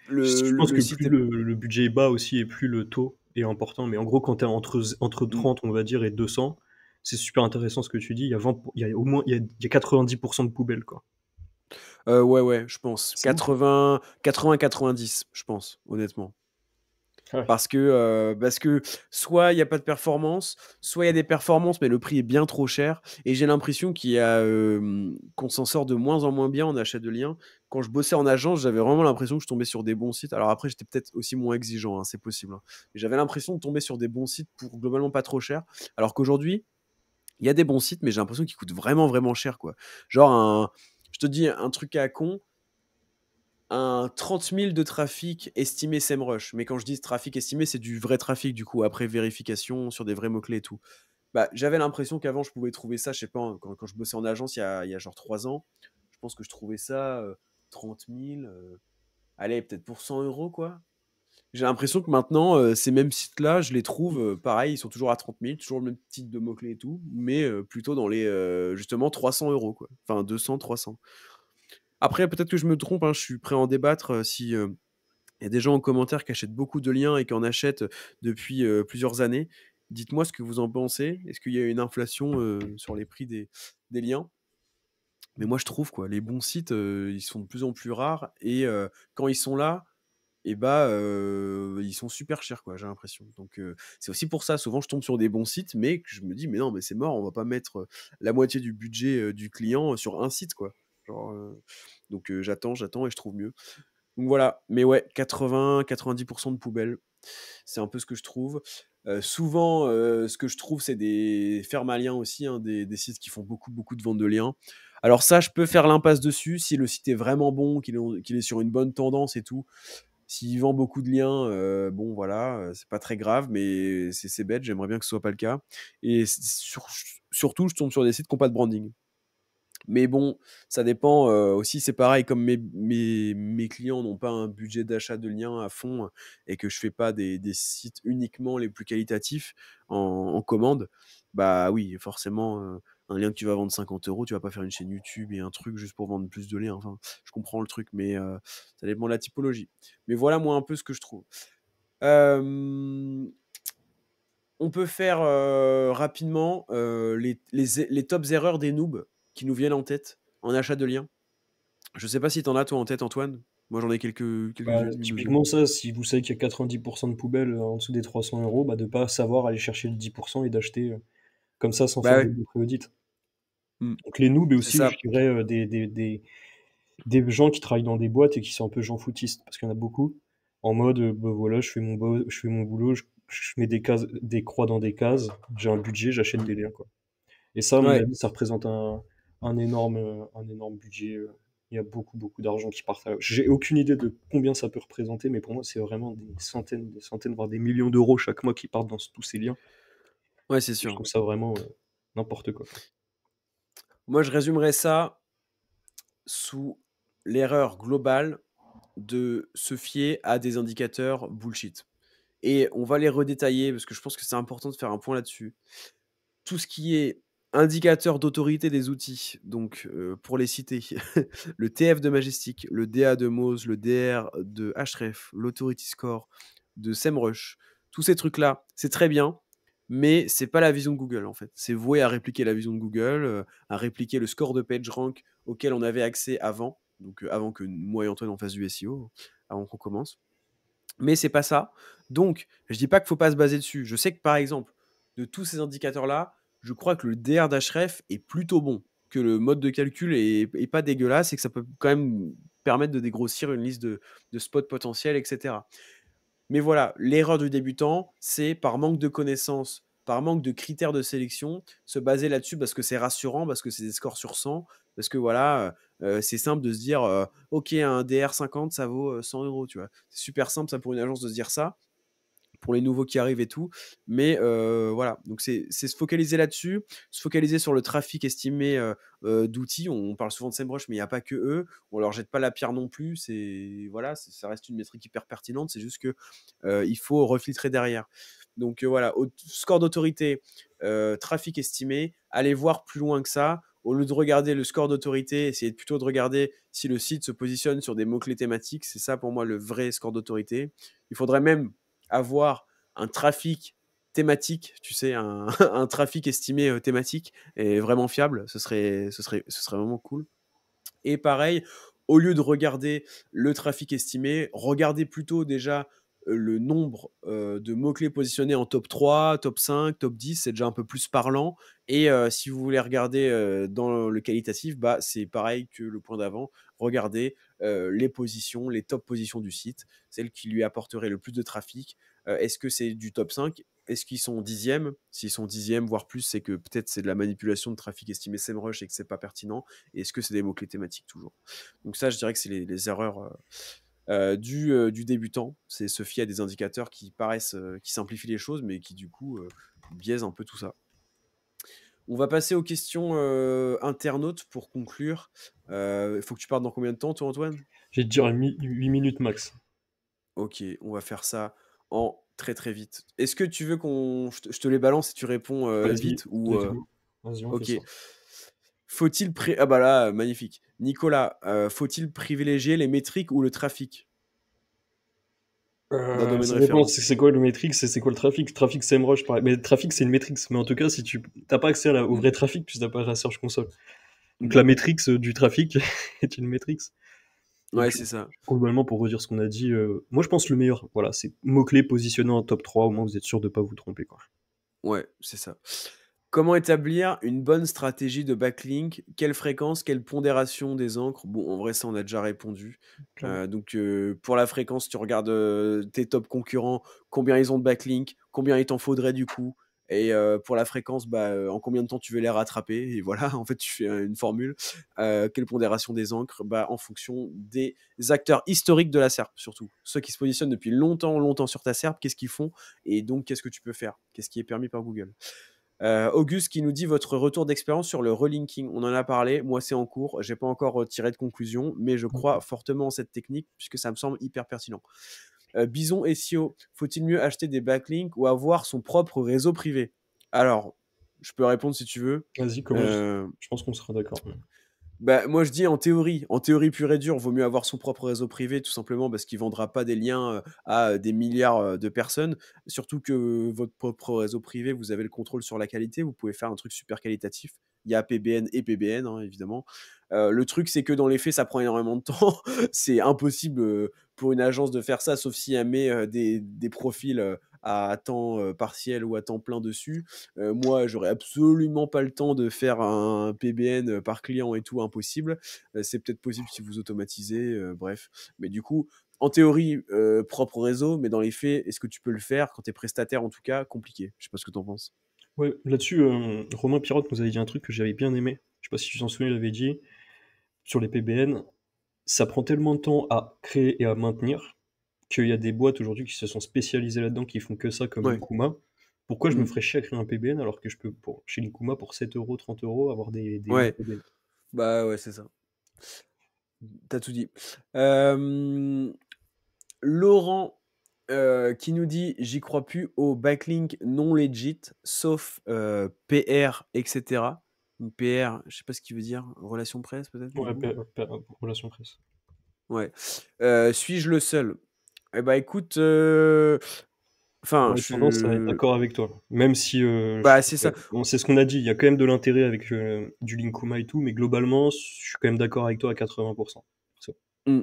Je pense le que site plus est». le budget est bas aussi et plus le taux est important. Mais en gros, quand tu es entre Mmh. 30, on va dire, et 200, c'est super intéressant ce que tu dis. Il y a au moins il y a 90% de poubelles, quoi. Ouais, ouais, je pense. C'est ouf, hein. 80-90, je pense, honnêtement. Ouais. Parce que soit il y a pas de performance, soit il y a des performances, mais le prix est bien trop cher. Et j'ai l'impression qu'on s'en sort de moins en moins bien en achat de liens. Quand je bossais en agence, j'avais vraiment l'impression que je tombais sur des bons sites. Alors après, j'étais peut-être aussi moins exigeant, hein, c'est possible, hein. Mais j'avais l'impression de tomber sur des bons sites pour globalement pas trop cher. Alors qu'aujourd'hui, il y a des bons sites, mais j'ai l'impression qu'ils coûtent vraiment, vraiment cher, quoi. Genre je te dis un truc à con, un 30 000 de trafic estimé SEMrush. Mais quand je dis trafic estimé, c'est du vrai trafic, du coup, après vérification sur des vrais mots-clés et tout. Bah, j'avais l'impression qu'avant, je pouvais trouver ça, je sais pas, hein, quand je bossais en agence il y a genre 3 ans, je pense que je trouvais ça 30 000, allez, peut-être pour 100 euros, quoi. J'ai l'impression que maintenant, ces mêmes sites-là, je les trouve, pareil, ils sont toujours à 30 000, toujours le même type de mots-clés et tout, mais plutôt dans les, justement, 300 euros, quoi. Enfin, 200, 300. Après, peut-être que je me trompe, hein, je suis prêt à en débattre si il y a des gens en commentaire qui achètent beaucoup de liens et qui en achètent depuis plusieurs années. Dites-moi ce que vous en pensez. Est-ce qu'il y a une inflation sur les prix des liens? Mais moi, je trouve, quoi, les bons sites, ils sont de plus en plus rares. Et quand ils sont là, et bah, ils sont super chers quoi, j'ai l'impression. Donc c'est aussi pour ça, souvent je tombe sur des bons sites, mais que je me dis: «Mais non, mais c'est mort, on va pas mettre, la moitié du budget, du client, sur un site quoi». Genre, donc j'attends et je trouve mieux. Donc voilà, mais ouais, 80-90 de poubelles, c'est un peu ce que je trouve. Souvent, ce que je trouve, c'est des fermes à liens aussi, hein, des sites qui font beaucoup, beaucoup de ventes de liens. Alors ça, je peux faire l'impasse dessus si le site est vraiment bon, qu'il est sur une bonne tendance et tout. S'il vend beaucoup de liens, bon voilà, c'est pas très grave, mais c'est bête, j'aimerais bien que ce soit pas le cas. Et surtout, je tombe sur des sites qui ont pas de branding. Mais bon, ça dépend, aussi, c'est pareil, comme mes clients n'ont pas un budget d'achat de liens à fond, et que je fais pas des sites uniquement les plus qualitatifs en commande, bah oui, forcément, un lien que tu vas vendre 50 €, tu vas pas faire une chaîne YouTube et un truc juste pour vendre plus de liens. Enfin, je comprends le truc, mais ça dépend de la typologie. Mais voilà, moi, un peu ce que je trouve. Hem, on peut faire, rapidement, les tops erreurs des noobs qui nous viennent en tête en achat de liens. Je sais pas si tu en as toi en tête, Antoine? Moi j'en ai Bah, quelques-unes, une ou 2. typiquement ça, si vous savez qu'il y a 90 de poubelles, en dessous des 300 €, bah, de pas savoir aller chercher le 10 et d'acheter, comme ça sans Bah faire ouais, de pré-audit. mmh, Donc les noobs et c'est aussi ça. je dirais, des gens qui travaillent dans des boîtes et qui sont un peu gens foutistes, parce qu'il y en a beaucoup, en mode, bah, voilà, je fais mon boulot, je mets des croix dans des cases, j'ai un budget, j'achète Mmh. des liens, quoi. Et ça, à mon Ouais, avis, ça représente un énorme budget, il y a beaucoup, beaucoup d'argent qui part là. J'ai aucune idée de combien ça peut représenter, mais pour moi, c'est vraiment des centaines, voire des millions d'euros chaque mois qui partent dans tous ces liens ouais, c'est et je sûr. trouve ça vraiment, n'importe quoi. Moi je résumerais ça sous l'erreur globale de se fier à des indicateurs bullshit, et on va les redétailler parce que je pense que c'est important de faire un point là-dessus. Tout ce qui est indicateur d'autorité des outils, donc pour les citer, le TF de Majestic, le DA de Moz, le DR de Ahref, l'Authority Score de SEMrush, tous ces trucs-là, c'est très bien, mais c'est pas la vision de Google en fait. C'est voué à répliquer la vision de Google, à répliquer le score de PageRank auquel on avait accès avant, donc avant que moi et Antoine on fasse du SEO, avant qu'on commence. Mais c'est pas ça. Donc, je dis pas qu'il faut pas se baser dessus. Je sais que par exemple, de tous ces indicateurs-là, je crois que le DR d'Ahref est plutôt bon, que le mode de calcul est pas dégueulasse et que ça peut quand même permettre de dégrossir une liste de spots potentiels, etc. Mais voilà, l'erreur du débutant, c'est par manque de connaissances, par manque de critères de sélection, se baser là-dessus parce que c'est rassurant, parce que c'est des scores sur 100, parce que voilà, c'est simple de se dire, ok, un DR 50, ça vaut 100 euros, tu vois. C'est super simple, ça, pour une agence de se dire ça, pour les nouveaux qui arrivent et tout. Mais voilà, donc c'est se focaliser là-dessus, se focaliser sur le trafic estimé d'outils. On parle souvent de SEMrush, mais il n'y a pas que eux. On leur jette pas la pierre non plus. Voilà, ça reste une métrique hyper pertinente. C'est juste que il faut refiltrer derrière. Donc voilà, score d'autorité, trafic estimé, allez voir plus loin que ça. Au lieu de regarder le score d'autorité, essayez plutôt de regarder si le site se positionne sur des mots-clés thématiques. C'est ça pour moi le vrai score d'autorité. Il faudrait même avoir un trafic thématique, tu sais, un trafic estimé thématique et vraiment fiable. Ce serait vraiment cool. Et pareil, au lieu de regarder le trafic estimé, regardez plutôt déjà le nombre de mots-clés positionnés en top 3, top 5, top 10, c'est déjà un peu plus parlant. Et si vous voulez regarder dans le qualitatif, bah, c'est pareil que le point d'avant. Regardez les positions, les top positions du site, celles qui lui apporteraient le plus de trafic. Est-ce que c'est du top 5? Est-ce qu'ils sont dixièmes? S'ils sont dixièmes, voire plus, c'est que peut-être c'est de la manipulation de trafic estimé SEMrush et que c'est pas pertinent. Et est-ce que c'est des mots-clés thématiques toujours? Donc ça, je dirais que c'est les erreurs du débutant. C'est se fier à des indicateurs qui paraissent, qui simplifient les choses, mais qui du coup biaisent un peu tout ça. On va passer aux questions internautes pour conclure. Il faut que tu partes dans combien de temps, toi, Antoine? J'ai te dire 8 minutes max. Ok, on va faire ça en très très vite. Est-ce que tu veux je te les balance et tu réponds Vas-y, vite ou let's go. Vas-y, on fait ok. ça. Ah bah là, magnifique. Nicolas, faut-il privilégier les métriques ou le trafic d'un domaine Ça dépend, référent? c'est quoi le métrique, c'est quoi le trafic? Trafic, SEMrush, pareil. Mais le trafic, c'est une métrique. Mais en tout cas, si tu t'as pas accès au Mm, vrai trafic, puisque t'as pas la Search Console. Donc mm. la métrique du trafic est une métrique. Ouais, Donc, c'est ça. globalement, pour redire ce qu'on a dit, moi je pense le meilleur, voilà, c'est mots-clés positionnés en top 3, au moins vous êtes sûr de pas vous tromper, quoi. Ouais, c'est ça. Comment établir une bonne stratégie de backlink? Quelle fréquence? Quelle pondération des encres? Bon, en vrai, ça, on a déjà répondu. Clairement. Pour la fréquence, tu regardes, tes top concurrents, combien ils ont de backlink, combien il t'en faudrait du coup et pour la fréquence, bah, en combien de temps tu veux les rattraper et voilà, en fait, tu fais, une formule. Quelle pondération des encres? Bah, en fonction des acteurs historiques de la SERP surtout. Ceux qui se positionnent depuis longtemps, longtemps sur ta SERP, qu'est-ce qu'ils font? Et donc qu'est-ce que tu peux faire? Qu'est-ce qui est permis par Google? Auguste qui nous dit votre retour d'expérience sur le relinking. On en a parlé, moi c'est en cours, j'ai pas encore tiré de conclusion, mais je crois OK. fortement en cette technique puisque ça me semble hyper pertinent. Bison SEO, faut-il mieux acheter des backlinks ou avoir son propre réseau privé? Alors, je peux répondre si tu veux. Vas-y, commence. Euh, Je pense qu'on sera d'accord. Bah, moi je dis en théorie pure et dure, vaut mieux avoir son propre réseau privé tout simplement parce qu'il vendra pas des liens à des milliards de personnes. Surtout que votre propre réseau privé, vous avez le contrôle sur la qualité, vous pouvez faire un truc super qualitatif. Il y a PBN et PBN, hein, évidemment. Le truc, c'est que dans les faits, ça prend énormément de temps. C'est impossible pour une agence de faire ça, sauf si elle met des profils à temps partiel ou à temps plein dessus. Moi, j'aurais absolument pas le temps de faire un PBN par client et tout, impossible. C'est peut-être possible si vous automatisez, bref. Mais du coup, en théorie, propre réseau, mais dans les faits, est-ce que tu peux le faire quand tu es prestataire, en tout cas, compliqué. Je sais pas ce que tu en penses. Ouais, là-dessus, Romain Pirotte nous avait dit un truc que j'avais bien aimé. Je sais pas si tu t'en souviens, il avait dit, sur les PBN, ça prend tellement de temps à créer et à maintenir, qu'il y a des boîtes aujourd'hui qui se sont spécialisées là-dedans, qui font que ça, comme Ouais. Linkuma. Pourquoi je me Mmh. ferais chier à créer un PBN alors que je peux, chez Linkuma, pour 7 €, 30 € avoir des bons Ouais. PBN? Bah, ouais, c'est ça. T'as tout dit. Hem Laurent, qui nous dit: «J'y crois plus aux backlinks non legit, sauf, PR et cetera». Donc PR, je sais pas ce qu'il veut dire, relation presse peut-être du Ouais, coup? relation presse. Ouais. Suis-je le seul? Eh bah, écoute, enfin, J'aurais tendance à être je d'accord avec toi. Même si, bah, c'est ça. bon, c'est ce qu'on a dit, il y a quand même de l'intérêt avec, du Linkuma et tout, mais globalement, je suis quand même d'accord avec toi à 80. Ça. Mmh.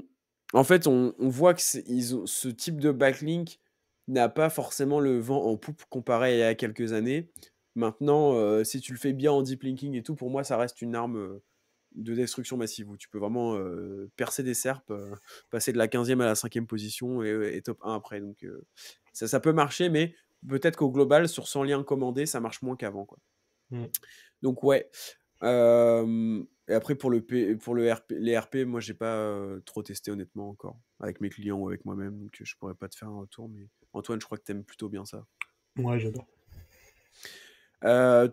En fait, on voit que c'est ils ont ce type de backlink n'a pas forcément le vent en poupe comparé à il y a quelques années. Maintenant, si tu le fais bien en deep linking et tout, pour moi, ça reste une arme, de destruction massive où tu peux vraiment, percer des SERPs, passer de la 15e à la 5e position et top 1 après donc ça peut marcher mais peut-être qu'au global, sur 100 liens commandés, ça marche moins qu'avant, quoi. Mmh. Donc ouais, et après pour le RP les RP, moi j'ai pas, trop testé honnêtement encore, avec mes clients ou avec moi-même, donc je pourrais pas te faire un retour, mais Antoine, je crois que tu aimes plutôt bien ça. Ouais, j'adore. Heu,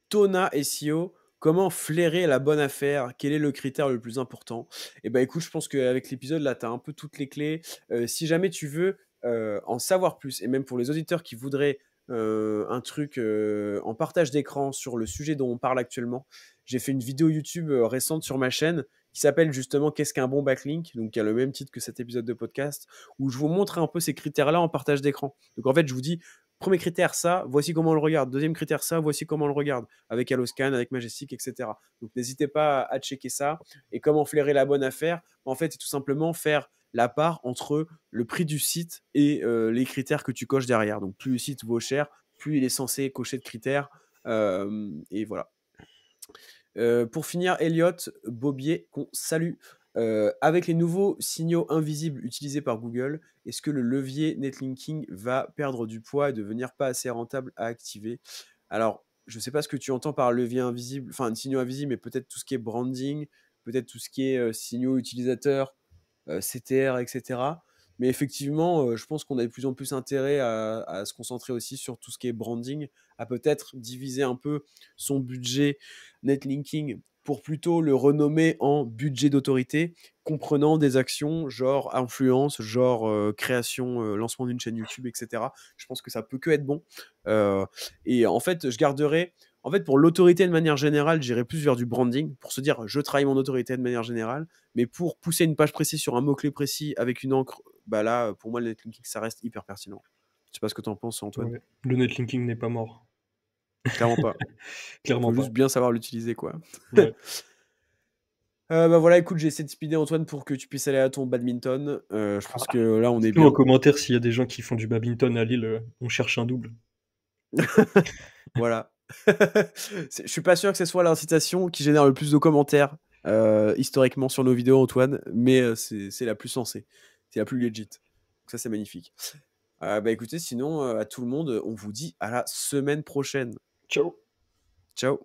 Tona SEO, comment flairer la bonne affaire? Quel est le critère le plus important? Et ben écoute, je pense qu'avec l'épisode là, tu as un peu toutes les clés. Si jamais tu veux, en savoir plus et même pour les auditeurs qui voudraient, un truc, en partage d'écran sur le sujet dont on parle actuellement, j'ai fait une vidéo YouTube, récente sur ma chaîne qui s'appelle justement «Qu'est-ce qu'un bon backlink?» donc qui a le même titre que cet épisode de podcast, où je vous montre un peu ces critères-là en partage d'écran. Donc en fait, je vous dis: premier critère, ça, voici comment on le regarde. Deuxième critère, ça, voici comment on le regarde. Avec Alloscan, avec Majestic, etc. Donc n'hésitez pas à checker ça. Et comment flairer la bonne affaire? En fait, c'est tout simplement faire la part entre le prix du site et les critères que tu coches derrière. Donc plus le site vaut cher, plus il est censé cocher de critères. Et voilà. Pour finir, Elliot Bobier, qu'on salue. Avec les nouveaux signaux invisibles utilisés par Google, est-ce que le levier netlinking va perdre du poids et devenir pas assez rentable à activer? Alors, je ne sais pas ce que tu entends par levier invisible, enfin, signaux invisibles, mais peut-être tout ce qui est branding, peut-être tout ce qui est signaux utilisateurs, CTR, etc. Mais effectivement, je pense qu'on a de plus en plus intérêt à se concentrer aussi sur tout ce qui est branding, à peut-être diviser un peu son budget netlinking pour plutôt le renommer en budget d'autorité, comprenant des actions genre influence, genre création, lancement d'une chaîne YouTube, etc. Je pense que ça peut que être bon. Euh, et en fait, je garderai. En fait, pour l'autorité de manière générale, j'irai plus vers du branding pour se dire je travaille mon autorité de manière générale. Mais pour pousser une page précise sur un mot-clé précis avec une encre, bah là, pour moi, le netlinking, ça reste hyper pertinent. Je sais pas ce que tu en penses, Antoine. Ouais. Le netlinking n'est pas mort. Clairement pas. Clairement Faut pas. juste bien savoir l'utiliser, quoi. Ouais. Bah, voilà, écoute, j'ai essayé de speeder Antoine pour que tu puisses aller à ton badminton. Je pense que là, on est Dites-nous en bien. commentaire s'il y a des gens qui font du badminton à Lille, on cherche un double. Voilà. Je suis pas sûr que ce soit l'incitation qui génère le plus de commentaires, historiquement sur nos vidéos, Antoine, mais c'est la plus sensée. C'est la plus legit. Donc ça, c'est magnifique. Bah, écoutez, sinon, à tout le monde, on vous dit à la semaine prochaine. Ciao. Ciao.